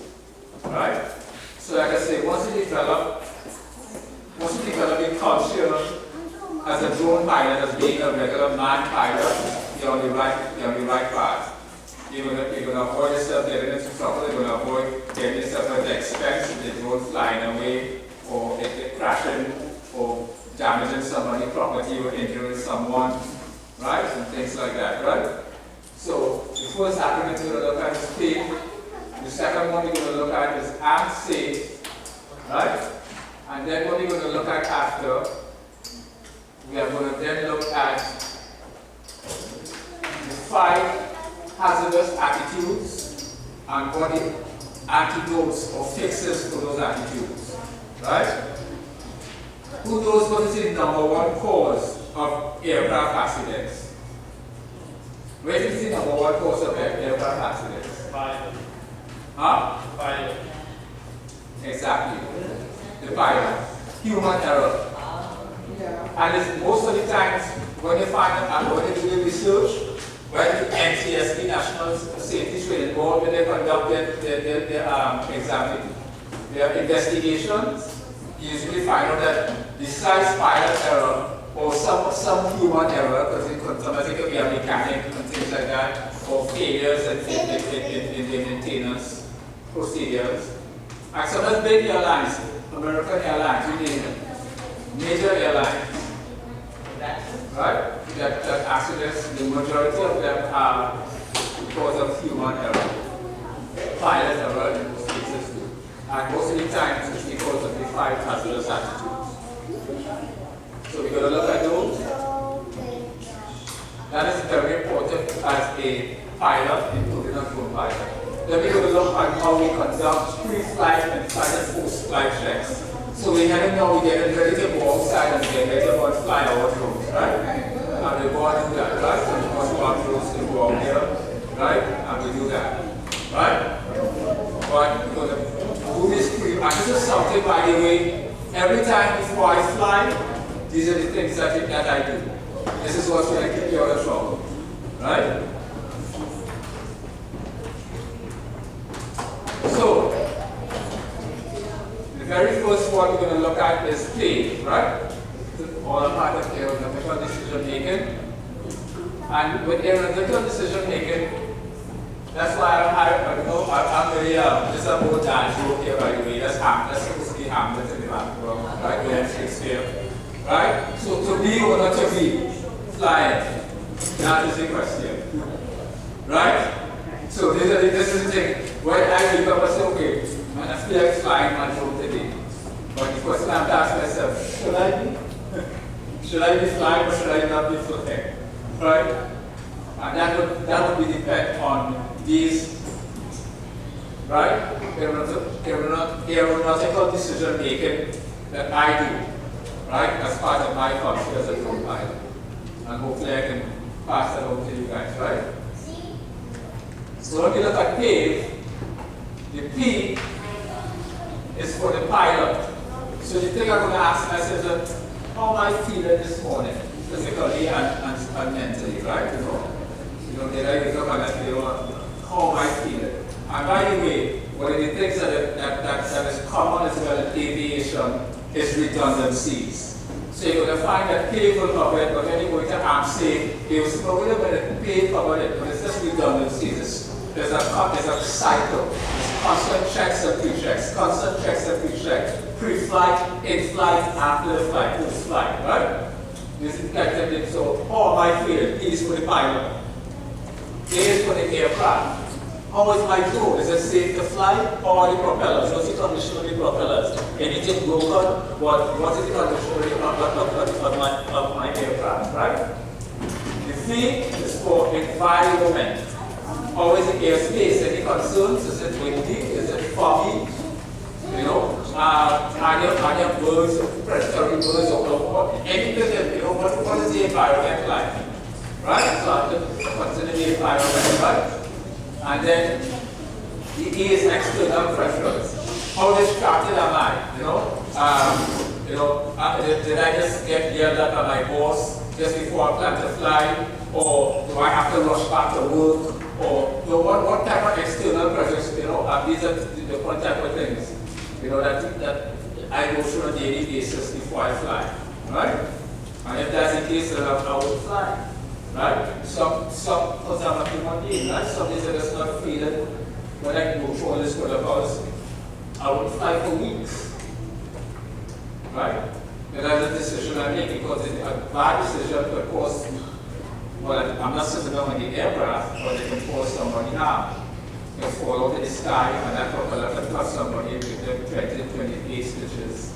right? So like I say, once you develop a culture as a drone pilot, as being a regular man pilot, you're on the right path. You're gonna avoid yourself getting into trouble. You're gonna avoid getting yourself at the expense of the drone flying away, or it crashing, or damaging somebody's property, or injuring someone, right? And things like that, right? So the first acronym you're gonna look at is PAVE. The second one you're gonna look at is am safe, right? And then what we're gonna look at after, we are gonna then look at the 5 hazardous attitudes and what the antidotes or fixes for those attitudes, right? Who knows what is the #1 cause of aircraft accidents? What is the #1 cause of aircraft accidents? Pilot. Huh? Pilot. Exactly. The pilot. Human error. And it's most of the times when you find out, when you do the research, when the NTSB, National Safety Training Board, when they conduct their investigations, you usually find out that besides pilot error or some human error, because sometimes it could be a mechanic and things like that, or failures in the maintenance procedures. And sometimes big airlines, American Airlines, you name it, major airlines, right? That accidents, the majority of them are because of human error. Pilot error in most cases too. And most of the time it's because of the 5 hazardous attitudes. So we're going to look at those. That is very important as a pilot, including a drone pilot. Then we're going to look at how we conduct pre-flight and post-flight checks. So we're heading now, we're getting ready to go outside and get ready to fly our drones, right? And we go and do that, right? So we must go out drones to go out here, right? And we do that, right? But we're going to do this pre, and this is something, by the way, every time before I fly, these are the things that I do. This is what's going to keep you out of trouble, right? So, the very first one we're going to look at is PAVE, right? All part of aeronautical decision making. And with aeronautical decision making, that's why I'm very, this is a more dance joke here, by the way. That's supposed to be Hamlet in the background, right? William Shakespeare, right? So to be or not to be flying, that is the question, right? So this is the thing. When I wake up, I say, okay, I feel like flying my drone today. But the question I have to ask myself, should I be? Should I be flying or should I not be flying? Right? And that would be depend on these, right? Aeronautical decision making that I do, right? As part of my function as a drone pilot. And hopefully I can pass that on to you guys, right? So when we look at PAVE, the P is for the pilot. So the thing I'm going to ask myself is, how am I feeling this morning, physically and mentally, right? Did I wake up and I feel, how am I feeling? And by the way, one of the things that is common as well in aviation is redundancies. So you're going to find that PAVE will cover it, but when you go into am safe, you will say, well, wait a minute, PAVE covered it, but it's just redundancies. There's a cycle. It's constant checks and pre-checks, constant checks and pre-checks, pre-flight, in-flight, after the flight, post-flight, right? This is connected. So how am I feeling? P is for the pilot. A is for the aircraft. How is my drone? Is it safe to fly? How are the propellers? What's the condition of the propellers? Anything broken? What is the condition of my aircraft, right? The V is for environment. How is the airspace? Any concerns? Is it windy? Is it foggy? Are there birds, predatory birds, or anything? What is the environment like? Right? So I have to consider the environment, right? And then the E is external pressures. How distracted am I? did I just get yelled at by my boss just before I plan to fly? Or do I have to rush back to work? Or what type of external pressures, these are the different type of things, that I go through on a daily basis before I fly, right? And if that's the case, then I will fly, right? Some because I'm a human being, right? Some days I just not feeling when I go through all this protocols, I would fly for weeks, right? And that's a decision I make because it's a bad decision could cause, well, I'm not sitting on the aircraft, but it can cause somebody harm. It can fall out of the sky and that propeller can touch somebody with the 28 stitches.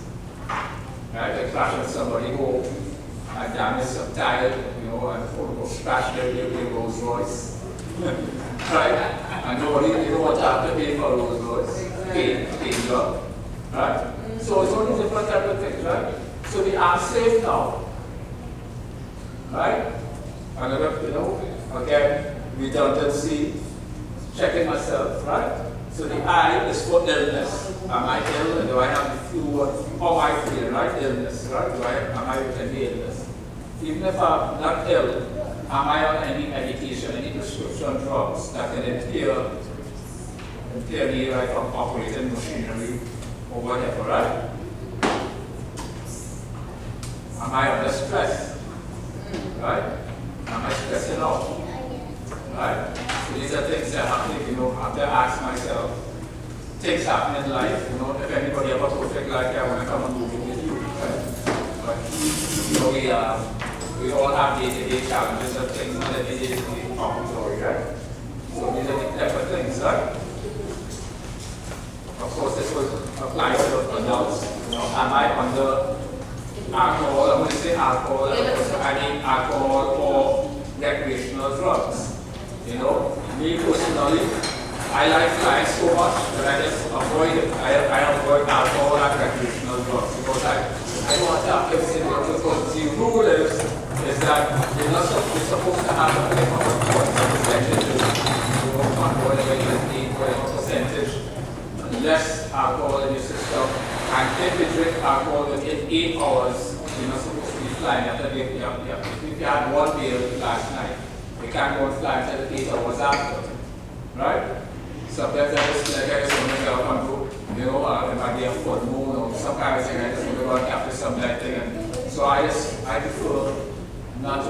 Right? They crash with somebody home and damage some tire, and crash their Rolls Royce. Right? And nobody, what have to pay for Rolls Royce? Pay job. Right? So it's only different type of things, right? So we are safe now. Right? Another, again, redundancy, checking myself, right? So the I is for illness. Am I ill and do I have the flu? How I feel, right? Illness, right? Am I with any illness? Even if I'm not ill, am I on any medication, any prescription drugs that can impair me, right, from operating machinery or whatever, right? Am I under stress? Right? Am I stressing out? Right? So these are things that I have to ask myself. Things happen in life, if anybody have a perfect life, I want to come and move it with you. Right? But we all have day-to-day challenges and things that every day is the common story, right? So these are the type of things, right? Of course, this would apply to adults. Am I under alcohol? I'm going to say alcohol. I mean alcohol or recreational drugs. Me personally, I like flying so much that I just avoid it. I avoid alcohol and recreational drugs because I don't want to have everything because the rule is that you're supposed to have a percentage whatever percentage less alcohol in your system. And if you drink alcohol within 8 hours, you're not supposed to be flying. If you had one beer last night, you can't go and fly until 8 hours after. Right? Sometimes I just want to go and go, if I get a full moon or some kind of thing, I just want to go and capture some of that thing. And so I prefer not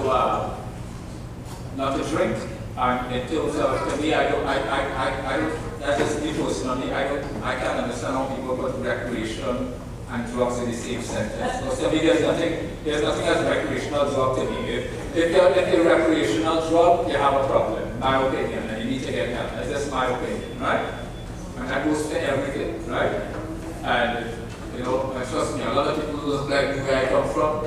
to drink. And in terms of, to me, that's just me personally, I can't understand how people put recreation and drugs in the same sentence. Because to me, there's nothing as recreational drug to me. If you're a recreational drug, you have a problem, my opinion, and you need to get help. That's just my opinion, right? And that goes to everything, right? And, and trust me, a lot of people look like where I come from,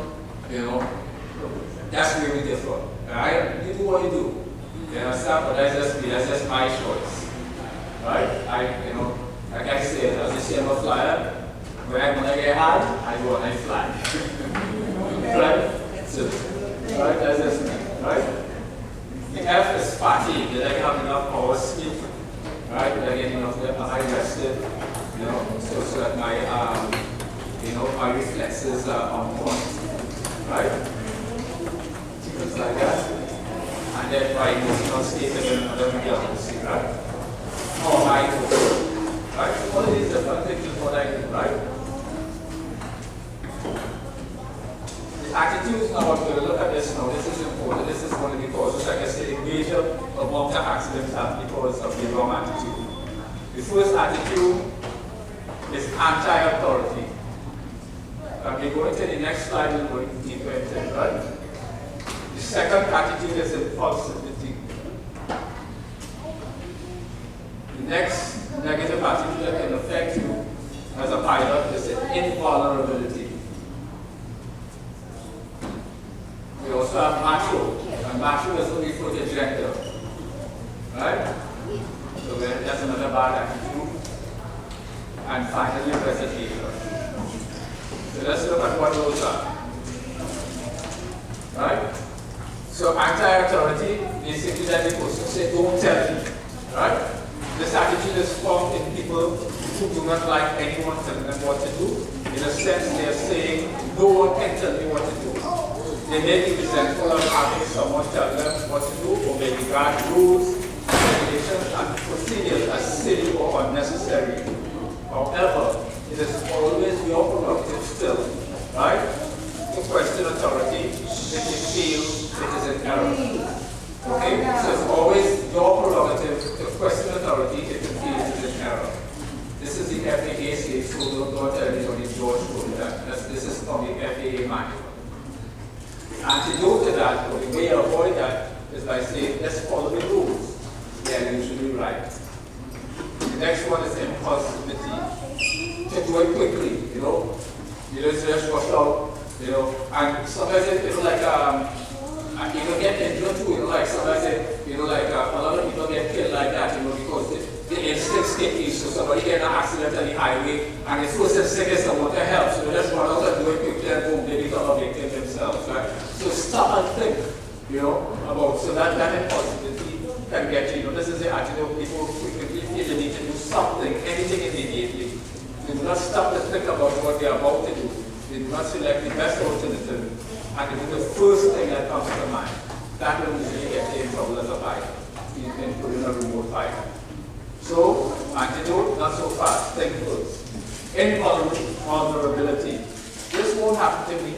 that's really different. Right? You do what you do. You understand? But that's just my choice. Right? Like I said, as a silver flyer, when I get high, I go and I fly. Right? So, right? That's just me. Right? The F is fatigue. Did I have enough hours sleep? Right? Did I get enough? Am I rested? So that my my reflexes are on point. Right? Things like that. And then my emotional state is in another reality, right? Or my goal, right? So all of these different things is what I do, right? The attitudes now, I'm going to look at this now. This is important. This is one of the causes, like I say, major amount of accidents happen because of the wrong attitude. The first attitude is anti-authority. We go into the next slide, we'll go deeper into it, right? The second attitude is impulsivity. The next negative attitude that can affect you as a pilot is invulnerability. We also have macho, and macho is only for the gender. Right? So that's another bad attitude. And finally, resignation. So let's look at what those are. Right? So anti-authority, basically that the person say, don't tell me. Right? This attitude is formed in people who do not like anyone telling them what to do. In a sense, they are saying, no one can tell me what to do. They may be resentful of having someone tell them what to do, or may regard rules, regulations, and procedures as silly or unnecessary. However, it is always your prerogative still, right, to question authority if you feel it is in error. Okay? So it's always your prerogative to question authority if you feel it is in error. This is the FAA safe, so don't tell anybody George told you that. This is from the FAA manual. Antidote to that, or the way you avoid that, is by saying, let's follow the rules. They are usually right. The next one is impulsivity. To do it quickly, you know. You don't just rush out, you know. And sometimes it's like, you don't get injured too, you know, like sometimes, you know, like a lot of people get killed like that, you know, because the instincts kick in. So somebody get in an accident on the highway, and it's first instinct is someone to help. So they just run out and do it quickly, and boom, they become a victim themselves, right? So stop and think, you know, about, so that impulsivity can get you know, this is the attitude of people who frequently feel they need to do something, anything immediately. They do not stop to think about what they are about to do. They do not select the best alternative, and they do the first thing that comes to mind. That will usually get you in trouble as a fighter, including a remote fighter. So, antidote, not so fast, think first. Invulnerability. This won't happen to me.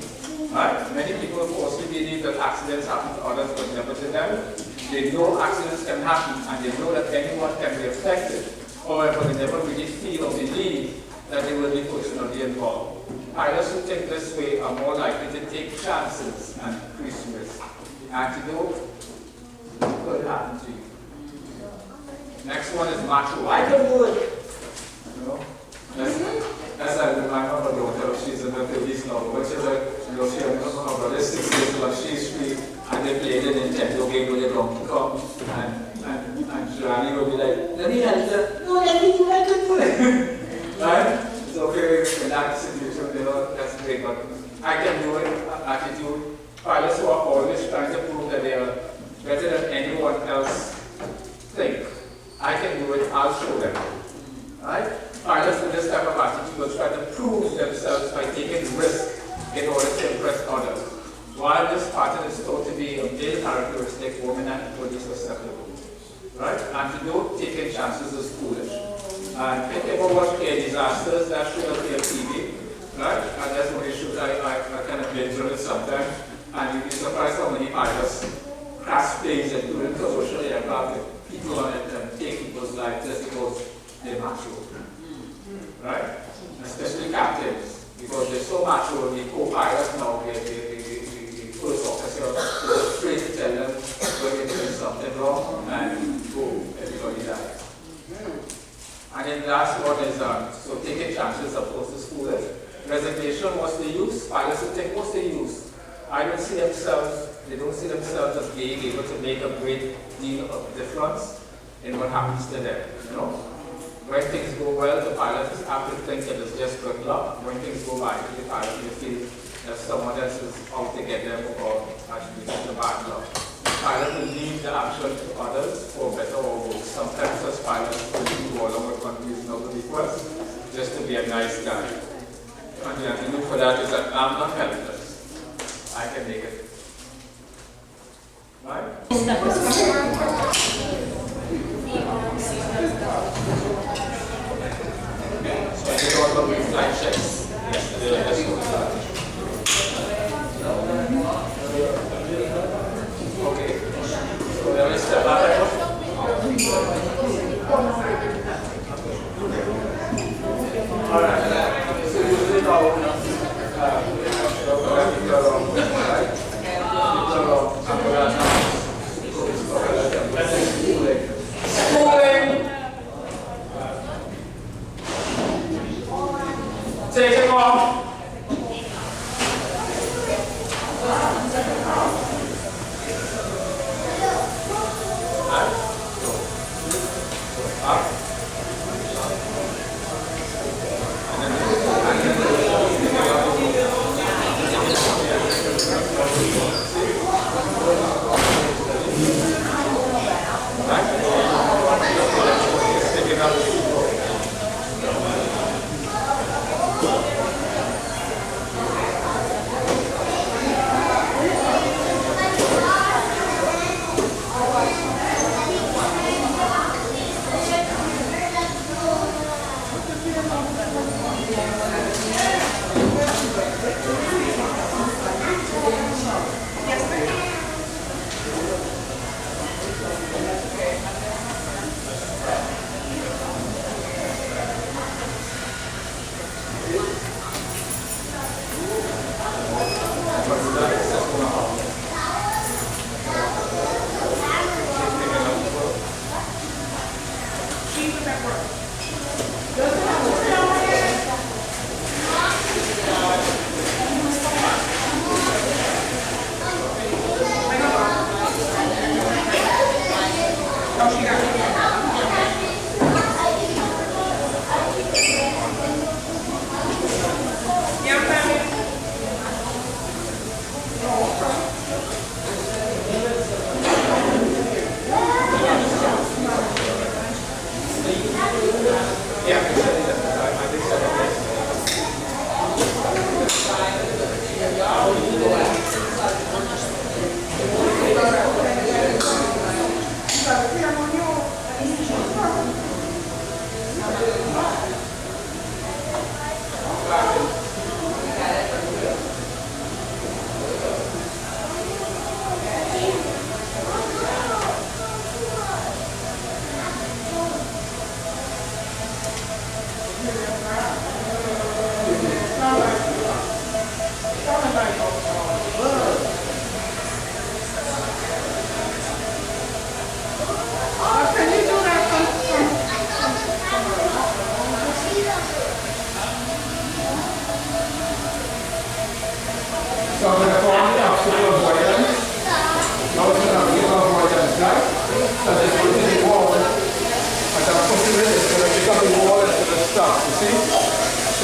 Right? Many people, of course, believe that accidents happen to others, but never to them. They know accidents can happen, and they know that anyone can be affected. However, they never really feel or believe that they will be personally involved. Pilots who think this way are more likely to take chances and increase risk. Antidote could happen to you. Next one is macho. I can do it. You know? As I remind my daughter, she's in her 30s now, but she's like, you know, she has her brother 6 years old, she's 3, and they played a Nintendo game with a Donkey Kong, and Johnny will be like, let me help you. No, let me do it. Right? It's okay in that situation, you know, that's great, but I can do it, attitude. Pilots who are always trying to prove that they are better than anyone else think. I can do it, I'll show them. Right? Pilots with this type of attitude will try to prove themselves by taking risk in order to impress others. While this pattern is thought to be a male characteristic, women are equally susceptible. Right? Antidote, taking chances is foolish. And if you ever watch air disasters, that show up on TV, right? And there's no issues, I kind of binge on it sometimes, and you'd be surprised how many pilots crash planes, including commercial aircraft, with people on it and take people's lives just because they're macho. Right? Especially captains, because they're so macho, the co-pilots now, the first officer is afraid to tell them when they're doing something wrong, and boom, everybody dies. And then the last one is, so taking chances, of course, is foolish. Resignation, what's the use? Pilots will think, what's the use? They don't see themselves as being able to make a great deal of difference in what happens to them, you know? When things go well, the pilots have to think that it's just good luck. When things go badly, the pilots will feel that someone else is out to get them or actually it's a bad luck. Pilots will leave the action to others for better or worse. Sometimes as pilots will do all of what unreasonable requests just to be a nice guy. And the antidote for that is that I'm not helpless. I can make it. Right? So I did all of the flight checks yesterday. Okay. So there is the alright. So usually now, take it off.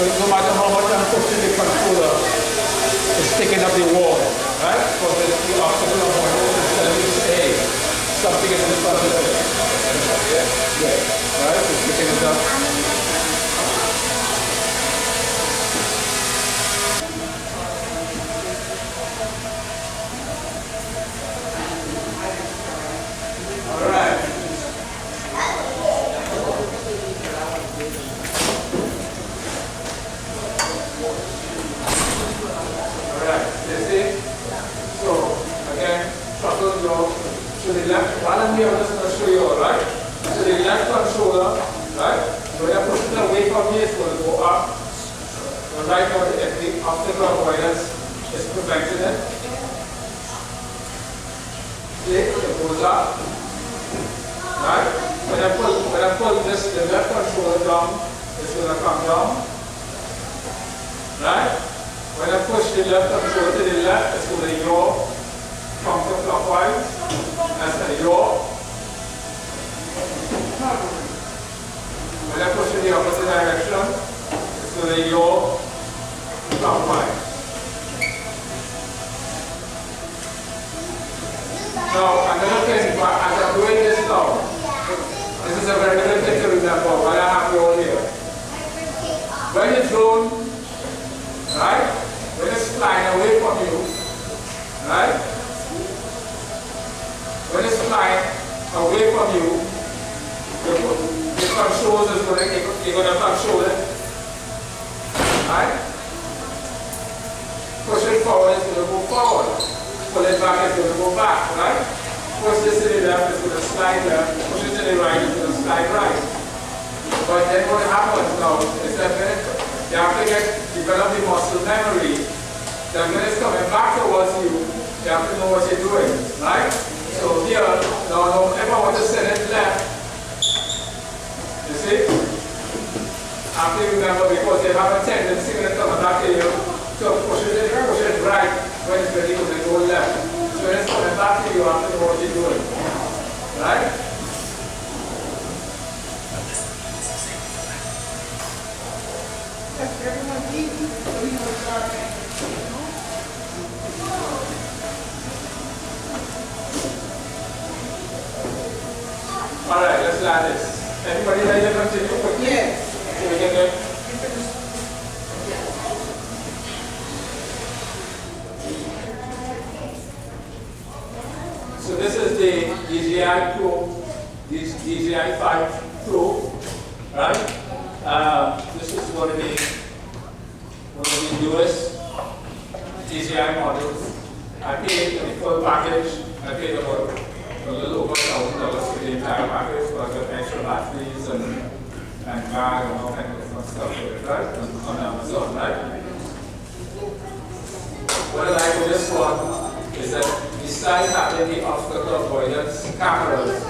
So no matter how much I'm pushing the controller, it's taking up the wall, right? Because the obstacle avoidance is telling me, hey, something is in front of it. Yeah. Right? It's picking it up. Alright. Alright, you see? So, again, throttle blow to the left. While I'm here, I'm just going to show you, alright? So the left controller, right? When I push it away from here, it's going to go up. The right now, the obstacle avoidance is preventing it. See, it goes up. Right? When I pull this, the left controller down, it's going to come down. Right? When I push the left controller to the left, it's going to yaw counterclockwise. That's the yaw. When I push in the opposite direction, it's going to yaw clockwise. Now, another thing, as I'm doing this now, this is a very good thing to remember while I have you all here. When the drone, right, when it's flying away from you, right, when it's flying away from you, the controls is going to, you're going to control it, right? Push it forward, it's going to go forward. Pull it back, it's going to go back, right? Push this to the left, it's going to slide left. Push it to the right, it's going to slide right. But then what happens now is that when you have to develop the muscle memory, that when it's coming back towards you, you have to know what you're doing, right? So here, now if I want to send it left, you see? Have to remember because they have a tendency when it comes back to you, so push it right when it's ready to go left. So when it's coming back to you, you have to know what you're doing, right? Everyone eating, so we know it's our thing. Alright, let's land this. Anybody ready to continue quickly? Yes. So we can get so this is the DJI Pro, this DJI 5 Pro, right? This is one of the newest DJI models. I paid for the full package. I paid about a little over $1,000 for the entire package, but I got extra batteries and bag and all kinds of different stuff with it, right? On Amazon, right? What I like with this one is that besides having the obstacle avoidance cameras,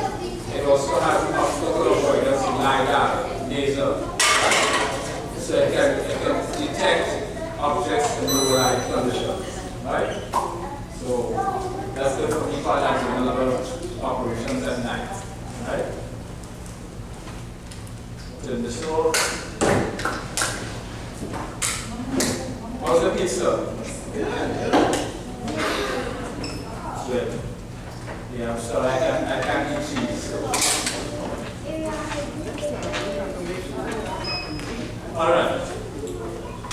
it also has the obstacle avoidance LiDAR laser. So it can detect objects in low light conditions, right? So that's good for people that do a lot of operations at night, right? In the store. How's the pizza? Good. Yeah, so I can eat cheese. So. All right.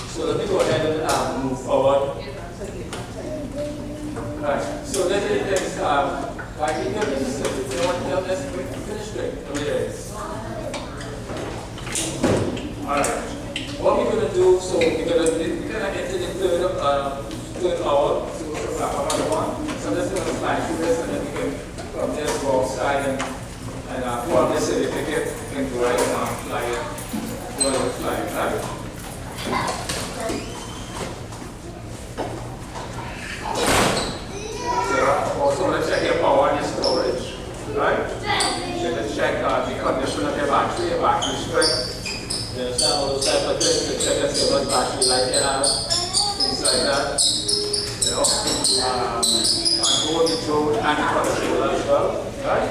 So let me go ahead and move forward. Right. So this is like you can just if you want to tell this finish straight. Over there. All right. What we're gonna do? So we're gonna enter the third hour. So we'll wrap up another one. So this is gonna fly through this, and then we can from there go outside and go on this certificate. You can go right and fly it. Go on fly it, right? Also, let's check your power and your storage, right? Let's check the condition of your battery strength. There's all those type of things to check and see what battery life you have, things like that. You know, control the drone and the controller as well, right?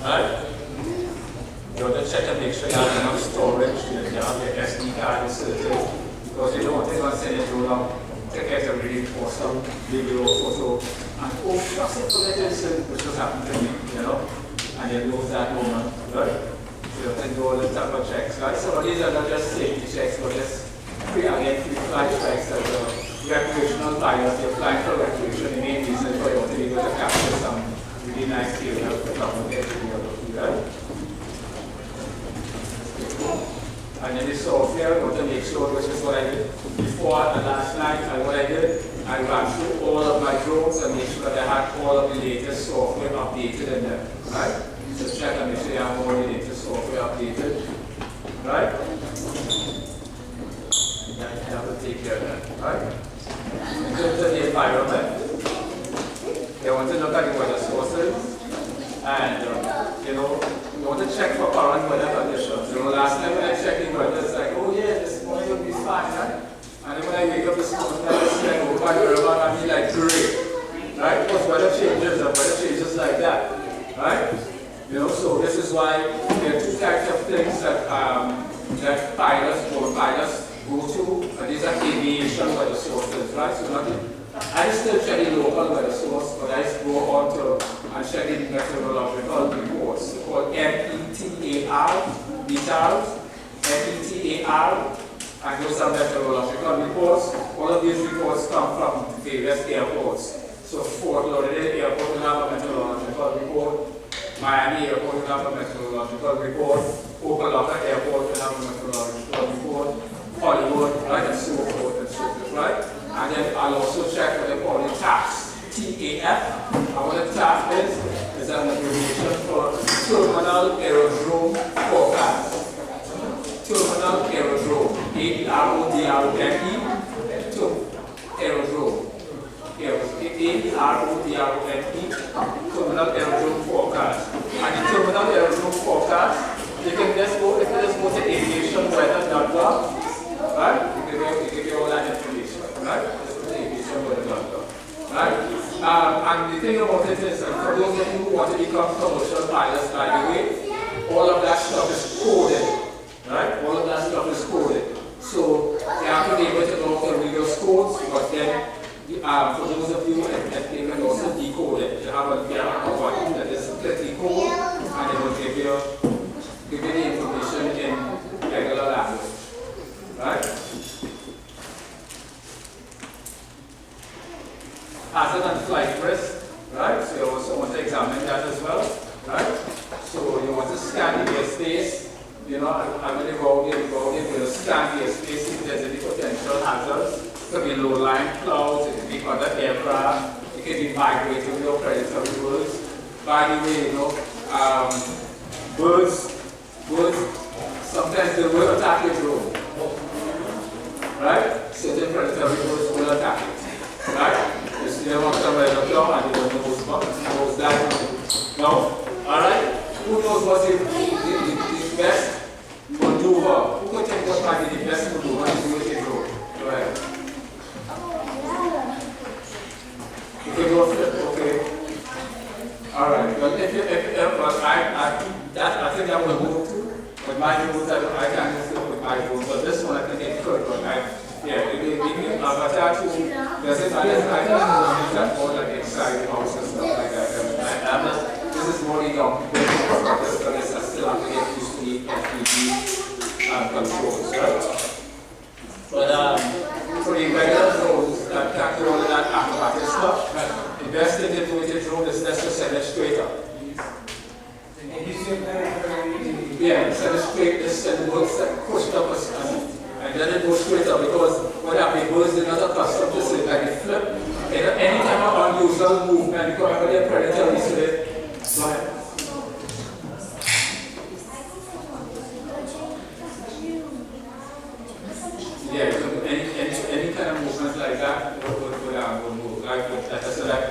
Right? You want to check and make sure you have enough storage, you have your SD card inserted, because you don't want to send it to them, take it every for some video, photo, and oh, just it for that instant, which just happened to me, you know, and you lose that moment, right? So you have to do all the type of checks, right? Some of these are not just safety checks, but just again, free flight checks as a recreational pilot. You're flying for recreation, the main reason for you want to be able to capture some really nice area of the top of the right? And then the software, I want to make sure, which is what I did before and last night, and what I did, I ran through all of my drones and make sure that I had all of the latest software updated in them, right? So check and make sure you have all the latest software updated, right? And you have to take care of that, right? In terms of the environment, you want to look at the weather sources, and you know, you want to check for current weather conditions. You know, last time when I checked the weather, it's like, oh yeah, this morning will be fine, right? And then when I wake up this morning, I just like, oh, by the river, and be like, great, right? Because weather changes like that, right? You know, so this is why there are two types of things that that pilots go to, and these are aviation weather sources, right? So nothing. I still check the local weather source, but I go on to and check the meteorological reports. They're called METAR, METAR, and those are meteorological reports. All of these reports come from various airports. So Fort Lauderdale Airport will have a meteorological report. Miami Airport will have a meteorological report. Opa-locka Airport will have a meteorological report. Hollywood, right, and so forth, right? And then I'll also check what they call the TAFs, TAF. And what a TAF is an abbreviation for Terminal Aerodrome Forecast. Terminal Aerodrome, AERODROME, Aerodrome. AERODROME, Terminal Aerodrome Forecast. And the Terminal Aerodrome Forecast, you can just go, if you just go to aviationweather.gov, right? You give you all that information, right? Just go to aviationweather.gov, right? And the thing about it is, for those of you who want to become commercial pilots, by the way, all of that stuff is coded, right? All of that stuff is coded. So you have to be able to know the real codes, but then for those of you that they can also decode it. You have a button that is completely code, and it will give you the information in regular language. Right? Hazard and flight risk, right? So you also want to examine that as well, right? So you want to scan the airspace, you know, I'm going to go we'll scan the airspace if there's any potential hazards. It could be low-lying clouds, it could be other aircraft, it could be migrating your predatory birds. By the way, you know, birds, sometimes they will attack your drone. Right? Certain predatory birds will attack it. Right? You see them on somewhere in the cloud and they don't know what's that. No? Alright? Who knows what's the best maneuver? Who can think what might be the best maneuver to do with a drone? Go ahead. You can go flip, okay? Alright. But I think that will move too. But my drones, I can't just flip with my drones. But this one I think it could, but avatar too. Doesn't matter. I don't know that more like exciting house and stuff like that. This is more the young people, but this is still have to get used to the FPV controls, right? But for the regular drones that can't do all of that acrobatic stuff, the best thing to do with your drone is just to send it straight up. Yeah, send it straight, just send the birds pushed up and then it goes straight up, because what happens, birds are not accustomed to sit like a flip. Any kind of unusual movement, because remember they're predatory, so they go ahead. Yeah, so any kind of movement like that would move. Like I said, like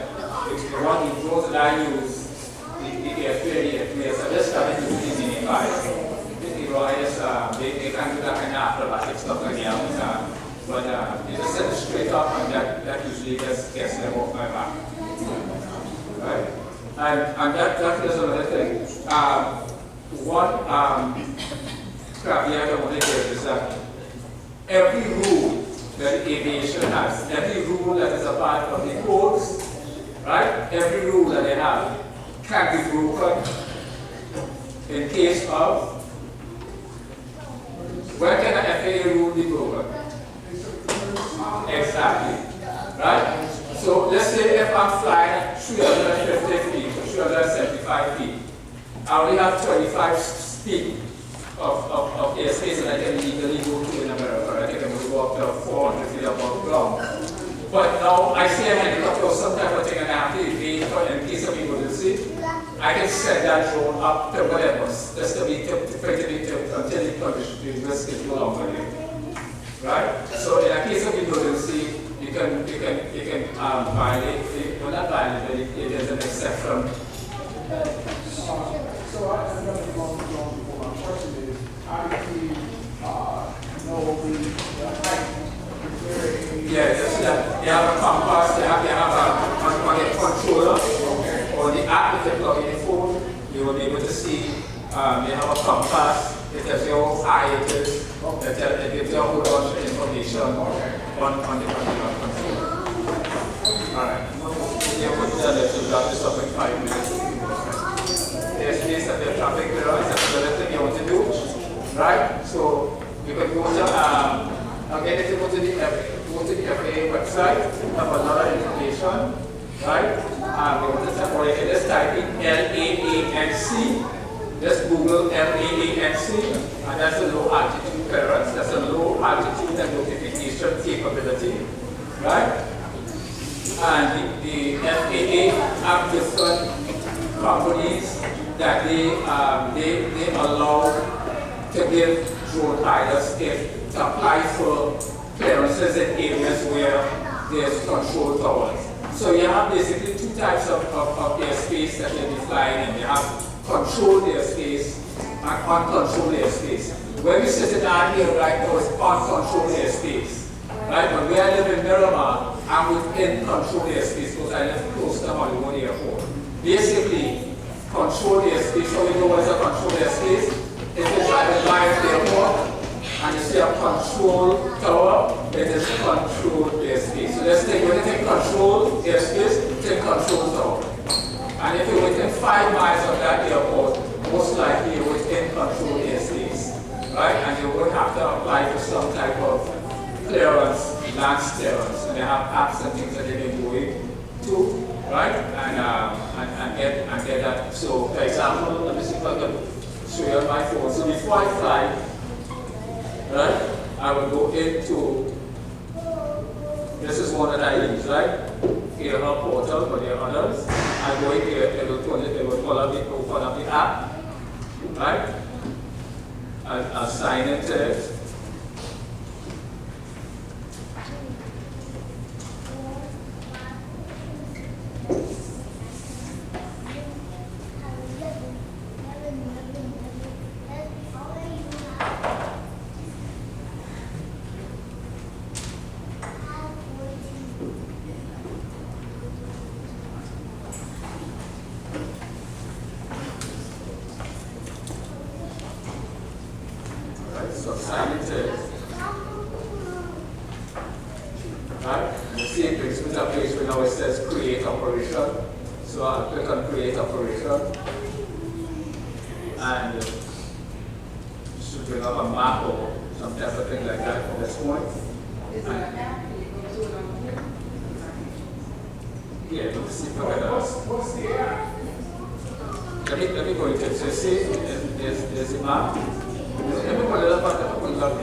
one of the drones that I use, the airplanes, I just started using the Mini-5. They can do that kind of acrobatic stuff like that, but you just set it straight up, and that usually just gets them off my back. Right? And that is another thing. one caveat I want to give is that every rule that aviation has, every rule that is a part of the codes, right? Every rule that they have can be broken in case of, where can an FAA rule be broken? Exactly, right? So let's say if I'm flying at 350 feet or 375 feet, I only have 25 feet of airspace that I can legally go to in America. I can go up to 400 feet above ground. But now I see a helicopter or some type of thing and I have to evade in case of emergency. I can set that drone up to whatever, just to be tipped, effectively tipped until the risk is no longer there. Right? So in a case of emergency, you can violate, well not violate, but it is an exception. So I know the long before my question is, how do you know the height? Yeah, just that they have a compass, they have a controller, or the app if they plug in your phone, you will be able to see, they have a compass, it tells you how high it is, it gives you a whole bunch of information on the controller. Alright, yeah, we'll tell you to wrap this up in 5 minutes. There's space at the traffic mirror, that's another thing you want to do, right? So you can go to, again, if you go to the FAA website, you have a lot of information, right? Or you can just type in LAANC, just Google LAANC, and that's a low altitude clearance, that's a low altitude and notification capability, right? And the FAA have different companies that they allow to give drone pilots to apply for clearances in areas where there's control towers. So you have basically two types of airspace that you'll be flying in. You have controlled airspace and uncontrolled airspace. Where we sit down here right now is uncontrolled airspace. Right? But where I live in Miramar, I'm within controlled airspace because I live close to Hollywood Airport. Basically, controlled airspace, so we know what is a controlled airspace. If you're driving by the airport and you see a control tower, it is controlled airspace. So let's take, when you take controlled airspace, take control tower. And if you're within 5 miles of that airport, most likely you're within controlled airspace. Right? And you would have to apply for some type of clearance, land clearance. And they have apps and things that they can do it too. Right? And get that. So for example, let me see if I can show you on my phone. So before I fly, right, I will go into, this is one that I use, right? AirHub portal, but there are others. I go in here, it will pull up the app, right? I'll sign into it. So sign into it. Right? You see it brings me to a page where now it says create operation. So I'll click on create operation. And it should bring up a map or some type of thing like that from this point. Is there an app? Can you go to it on here? Yeah, let's see if I can What's the app? let me go into it. So you see, there's the map. Let me put it up on the left.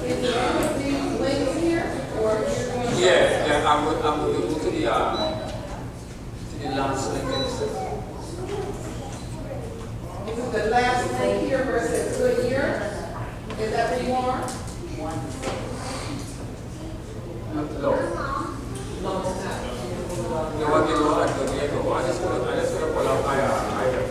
Is there these links here, or you're going to? Yeah, I'm going to go to the last link and stuff. Is it the last link here where it says good year? Is that where you are? No. You want me to go like the vehicle? I just want to pull up my page.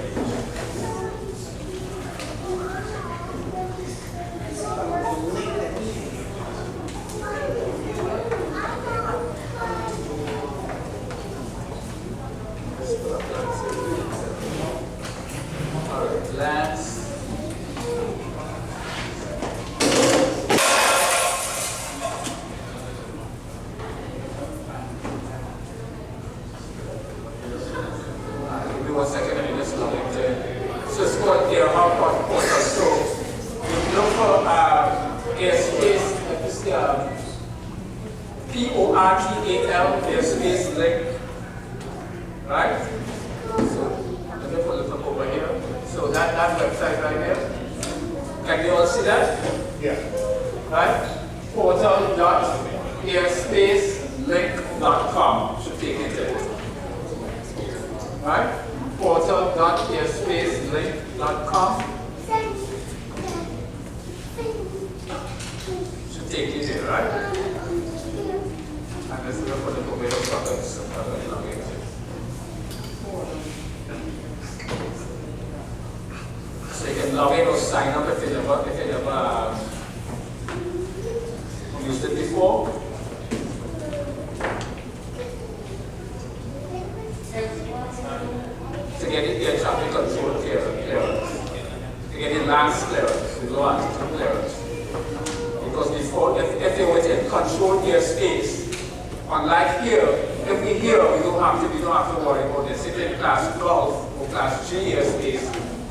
airspace, it's PORTAL, airspace link, right? So let me pull it up over here. So that website right here. Can you all see that? Yeah. Right? Portal.airspacelink.com should take it there. Right? Portal.airspacelink.com should take you there, right? And let's look for the way of products. So you can log in or sign up if you never used it before. To get the air traffic control clearance. To get the land clearance, the low altitude clearance. Because before, if you were in controlled airspace, unlike here, if we here, we don't have to worry about this. If in class 12 or class G airspace,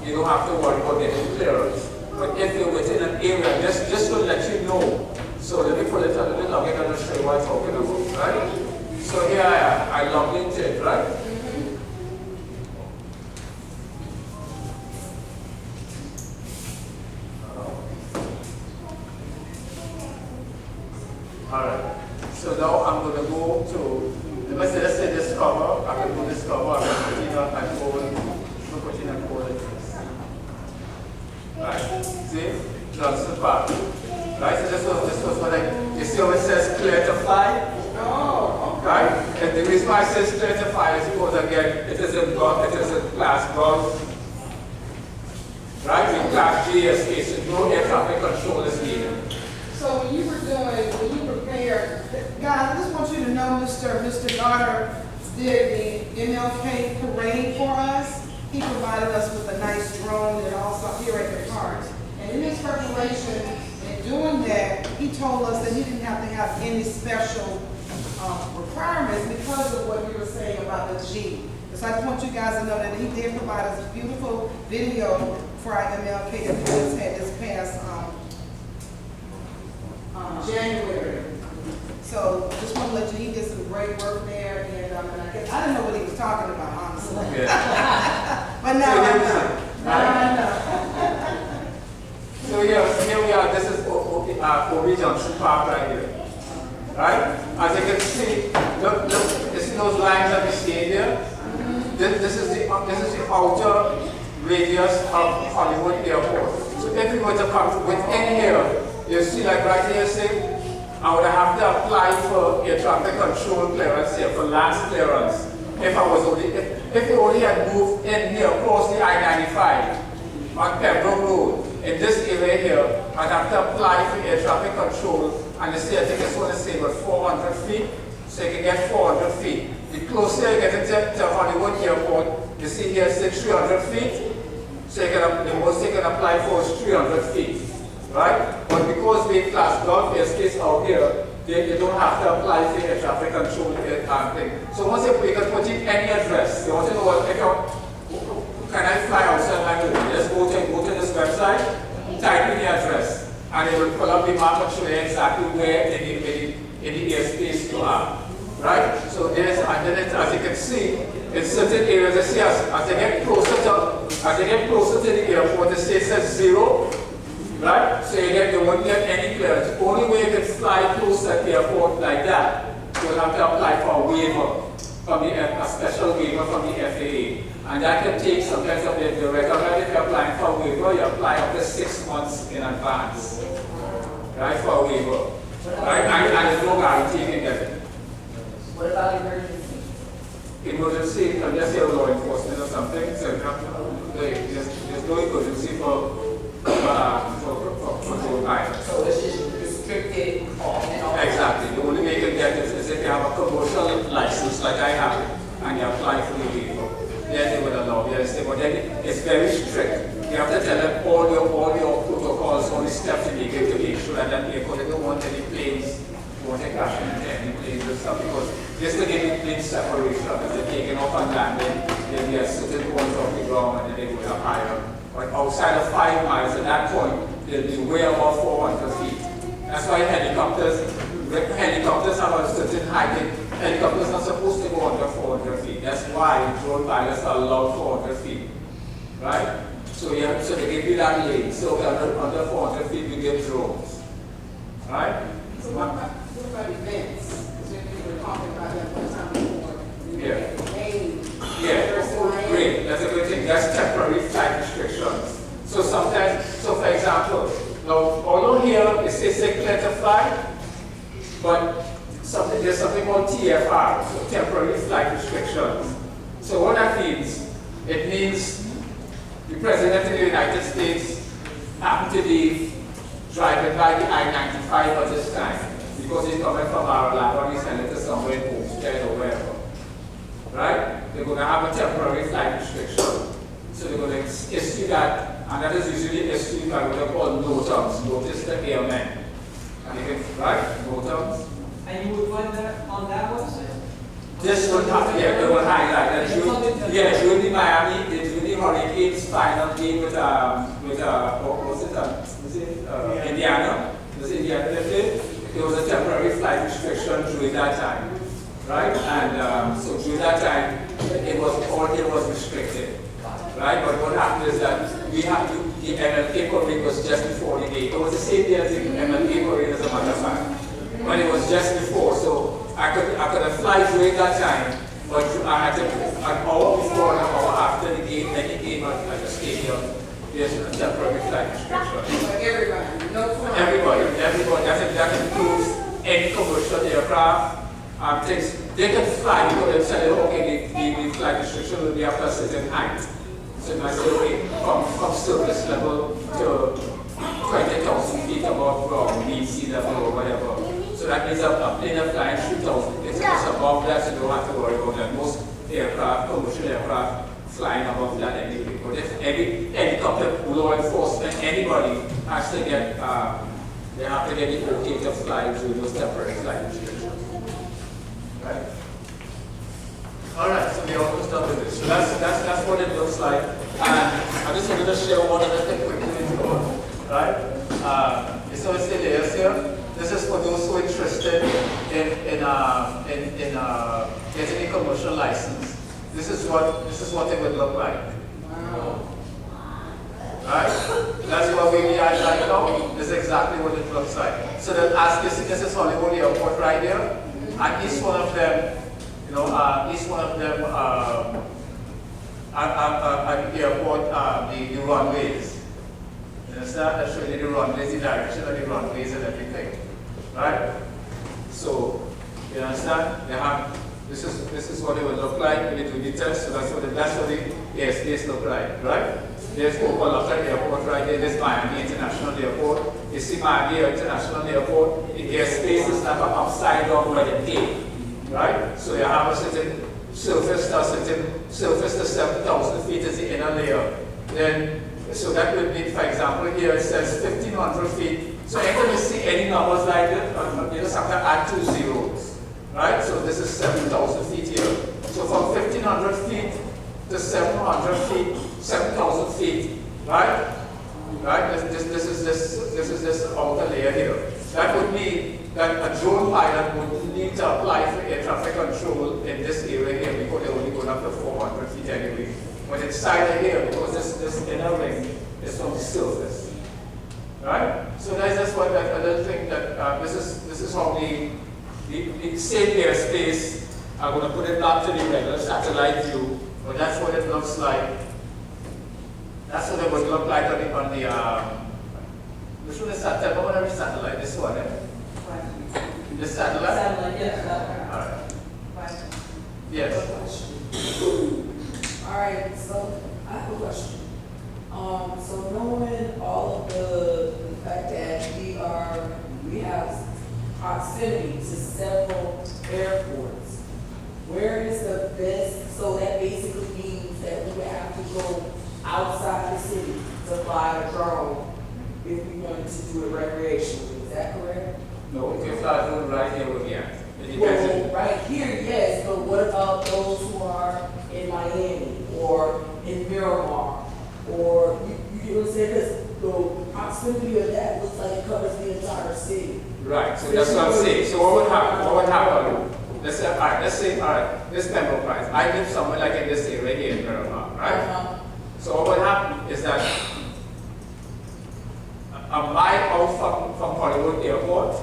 you don't have to worry about getting clearance. But if you're within an area, just to let you know. So let me pull it up, let me log in and show you what I'm talking about, right? So here I am, I logged into it, right? Alright, so now I'm going to go to, let's say discover, I can go discover, I can put in a code, right, see, Johnson Park, right, so this was what you see how it says clear to fly? Oh, Right, and the reason why it says clear to fly is because again, it is in class golf, right, in class G airspace, no air traffic control is needed. so when you prepared, guys, I just want you to know Mr. Goddard did the MLK parade for us. He provided us with a nice drone and also here at the park. And in his preparation and doing that, he told us that he didn't have to have any special requirements because of what you were saying about the G. So I just want you guys to know that he did provide us a beautiful video for our MLK that we just had this past January. So just want to let you, he did some great work there, and I didn't know what he was talking about, honestly. Yeah. But now I know. Now I know. So here we are, this is Obi Junction Park right here. Right? As you can see, look, you see those lines that we see here? This is the outer radius of Hollywood Airport. So if we were to come within here, you see like right here, say, I would have to apply for air traffic control clearance here, for land clearance. If we only had moved in here, across the I-95 on Pembroke Road, in this area here, I'd have to apply for air traffic control, and you see, I think it's going to say about 400 feet, so you can get 400 feet. The closer you get to Hollywood Airport, you see here, say 300 feet, so the most you can apply for is 300 feet. Right? But because we class golf airspace out here, they don't have to apply for air traffic control thing. So once you can put in any address, you want to know what can I fly outside my building? Just go to this website, type in the address, and it will pull up the map and show you exactly where in the airspace you are. Right? So there's, and then as you can see, in certain areas, as they get closer to the airport, the state says 0. Right? So you won't get any clearance. The only way you can fly close to the airport like that, you'll have to apply for a waiver, a special waiver from the FAA. And that can take sometimes they recommend if you're applying for a waiver, you apply up to 6 months in advance. Right? For a waiver. Right? And there's no guarantee you can get it. What about emergency? Emergency, unless you're law enforcement or something, so there's no emergency for control items. So it's just restricted off and on. Exactly. The only way you can get this is if you have a commercial license like I have and you apply for the waiver. Then they would allow you to stay. But then it's very strict. You have to tell them all your protocols, all the steps you need to make sure that they don't want any planes, won't take action into any planes and stuff, because just to get the plane separation, as they're taking off and landing, then they are certain points off the ground and then they go higher. But outside of 5 miles at that point, they'll be way above 400 feet. why drone pilots are allowed 400 feet, right? So so they give you that lane. So under 400 feet, you get drones, right? So what about events? Because we were talking about that one time before. Yeah. Game. Yeah, great. That's a good thing. That's temporary flight restrictions. So sometimes, so for example, now although here it says clear to fly, but there's something called TFR, so temporary flight restrictions. So what that means, it means the President of the United States happened to be driving by the I-95 at this time because he's coming from Mar-a-Lago and he's headed to somewhere in Homestead or wherever. Right? They're going to have a temporary flight restriction. So they're going to issue that, and that is usually issued by what they call NOTAMs, notice to airmen. And you can, right? NOTAMs. And you would find that on that website? This will have, yeah, they will highlight that during the Miami, during the Hurricanes final game with Indiana. Was it Indiana they played? There was a temporary flight restriction during that time, right? And so during that time, all it was restricted, right? But what happened is that we had the MLK parade was just before the game. It was the same day as the MLK parade, as a matter of fact. When it was just before, so I could fly during that time, but I had to, an hour before and an hour after the game, any game at the stadium, there's a temporary flight restriction. Everybody, no fun. Everybody, that includes any commercial aircraft, things, they can fly because they say, okay, the flight restriction will be after a certain height. So it might say, okay, from surface level to 20,000 feet above ground, mean sea level or whatever. So that means a plane of flying 3,000 feet. It's above that, so you don't have to worry about that. Most aircraft, commercial aircraft, flying above that anyway. But if any helicopter, law enforcement, anybody has to get, they have to get the okay to fly through those temporary flight restrictions. Right? Alright, so we're almost done with this. So that's what it looks like. And I just wanted to share one other thing quickly. Right? So it's the layers here. This is for those who are interested in getting a commercial license. This is what it would look like. Wow. Right? That's what we are right now. This is exactly what it looks like. So that as this is Hollywood Airport right here, and each one of them, at the airport, the runways. You understand? That's showing you the runways, the direction of the runways and everything. Right? So, you understand? They have this is what it would look like when it will be test. So that's what the airspace look like, right? There's Opa-locka Airport right there. There's Miami International Airport. You see Miami International Airport. The airspace is like an upside down where they take, right? So you have a certain surface to 7,000 feet is the inner layer. Then, so that would mean, for example, here it says 1,500 feet. So anytime you see any numbers like that, sometimes add 2 zeros, right? So this is 7,000 feet here. So from 1,500 feet to 700 feet, 7,000 feet, right? Right? This is this outer layer here. That would mean that a drone pilot would need to apply for air traffic control in this area here because they're only going up to 400 feet anyway. But inside of here, because this inner ring is from the surface. Right? So that's just what I don't think that this is how the same airspace. I'm going to put it back to the regular satellite view, but that's what it looks like. That's what it would look like on the which one is satellite? What are satellite? This one, eh? This satellite? Satellite, yes. Alright. Yes. All right, so I have a question. So knowing all of the fact that we have proximity to several airports, where is the best, so that basically means that we would have to go outside the city to fly a drone if we wanted to do it recreationally, is that correct? No, if you fly a drone right here, we can't. It depends. Well, right here, yes, but what about those who are in Miami or in Miramar? Or, you get what I'm saying? Because the proximity of that looks like it covers the entire city. Right, so that's what I'm saying. So what would happen? let's say, all right, this Pembroke price. I live somewhere like in this area here in Miramar, right? Uh-huh. So what happened is that a mile out from Hollywood Airport,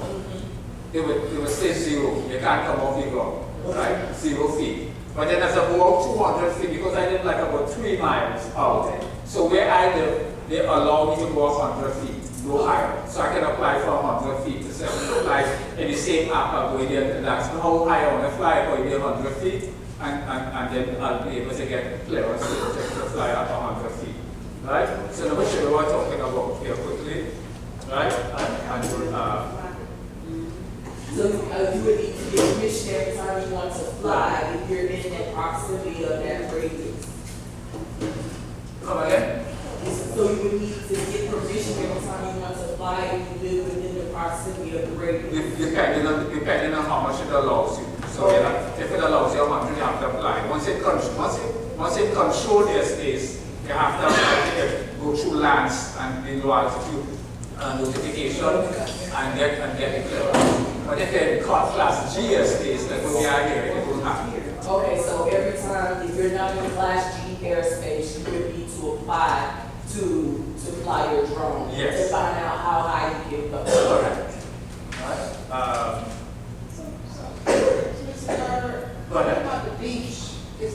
it would say 0. You can't come off the ground, right? 0 feet. But then as I go out 200 feet, because I live like about 3 miles out, so where I live, they allow me to go 100 feet, no higher. So I can apply for 100 feet to say, like in the same app, I'll go there, that's how high I want to fly, go there 100 feet, and then I'll be able to get clearance to fly up 100 feet, right? So let me show you what I'm talking about here quickly, right? So you would need to get permission every time you want to fly if you're in that proximity of that radius. Come again? So you would need to get permission every time you want to fly if you live within the proximity of the radius. Depending on how much it allows you. So if it allows you 100, you have to apply. Once it controls their space, you have to go through lands and the low altitude notification and get it clear. But if you're in class G airspace, like what we are here, it will happen. Okay, so every time, if you're not in class G airspace, you would need to apply to fly your drone. Yes. To find out how high you can go. Correct. Mr. Carter, Go what ahead. about the beach? Is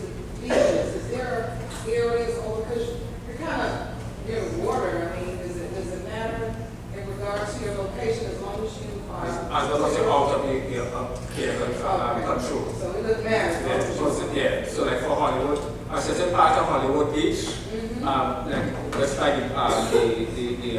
there areas, because you're kind of near the water, I mean, does it matter in regards to your location as long as you are? As long as you're out of the control. So it doesn't matter. Yeah, so like for Hollywood, a certain part of Hollywood Beach, like just like the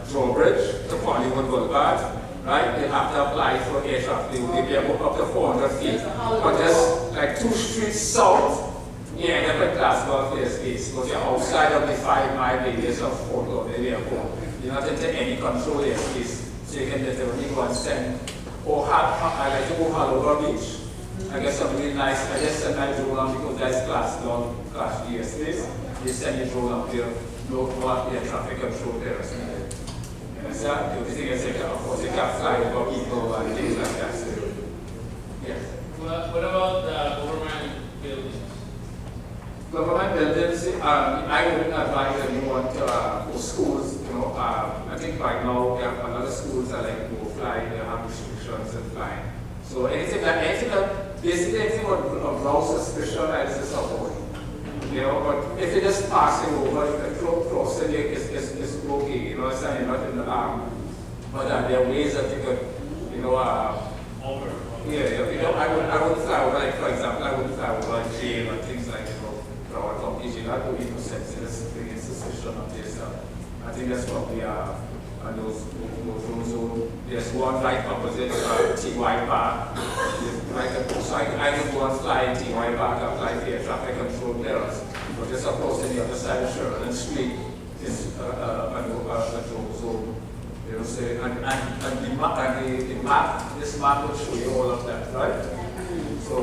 drawbridge to Hollywood Boulevard, right? They have to apply for air traffic. They be up to 400 feet. But just like 2 streets south, you end up in class golf airspace because you're outside of the 5-mile radius of Fort Lauderdale Airport. You're not into any control airspace, so you can literally go and send. Or I like to go Hallandale Beach. I guess something really nice. I just send my drone on because that's class G airspace. You send your drone up there, no air traffic control there. You understand? The only thing is, of course, you can't fly over people and things like that. So, yeah. What about the government buildings? Government buildings, I wouldn't advise anyone to schools, I think right now there are a lot of schools that like no flying, they have restrictions in flying. So anything that basically anything with a ground suspicion I just support. But if you're just passing over, crossing it is okay, you're not in the arm. But there are ways that you could, Over. I wouldn't fly over, like for example, I wouldn't fly over a jail and things like our competition, that would be no sense in suspicion of this stuff. I think that's probably those zones. There's one right opposite TY Park. So I could go and fly in TY Park, apply for air traffic control clearance. But just opposed to the other side of Sheridan Street is a drone zone. So, the map, this map will show you all of that, right? So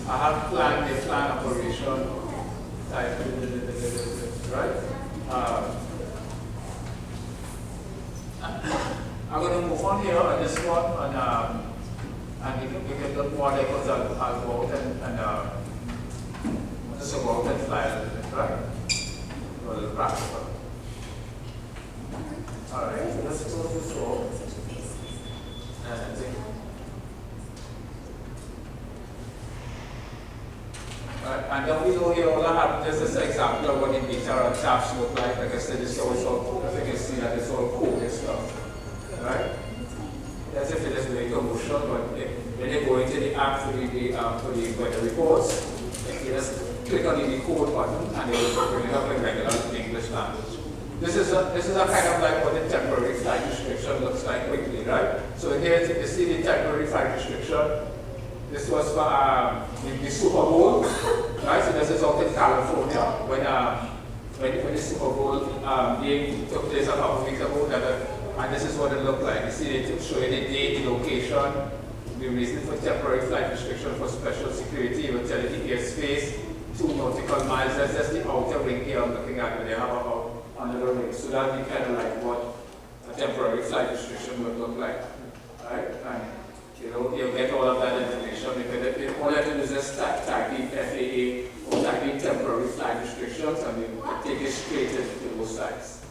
I have planned a plan operation type, right? I'm going to move on here on this one, and we can look more like because I'll go out and just go out and fly a little bit, right? A little practical. All right, so let's go to the floor. And then we know here all I have just as an example of what the meter and taps look like. Like I said, it's always all, I think you see that it's all coded stuff. Right? That's if it is very commercial, but when you go into the app for the weather reports, you just click on the code button and it will bring it up in regular English language. This is a kind of like what the temporary flight restriction looks like quickly, right? So here you see the temporary flight restriction. This was for the Super Bowl, right? So this is out in California when the Super Bowl game took place a couple of weeks ago. And this is what it looked like. You see it showing the date, the location, the reason for temporary flight restriction for special security. It will tell you the airspace, 2 nautical miles. That's just the outer ring here I'm looking at when they have about another ring. So that would be kind of like what a temporary flight restriction would look like, right? And you'll get all of that information. If pictures and you take it straight into those sites.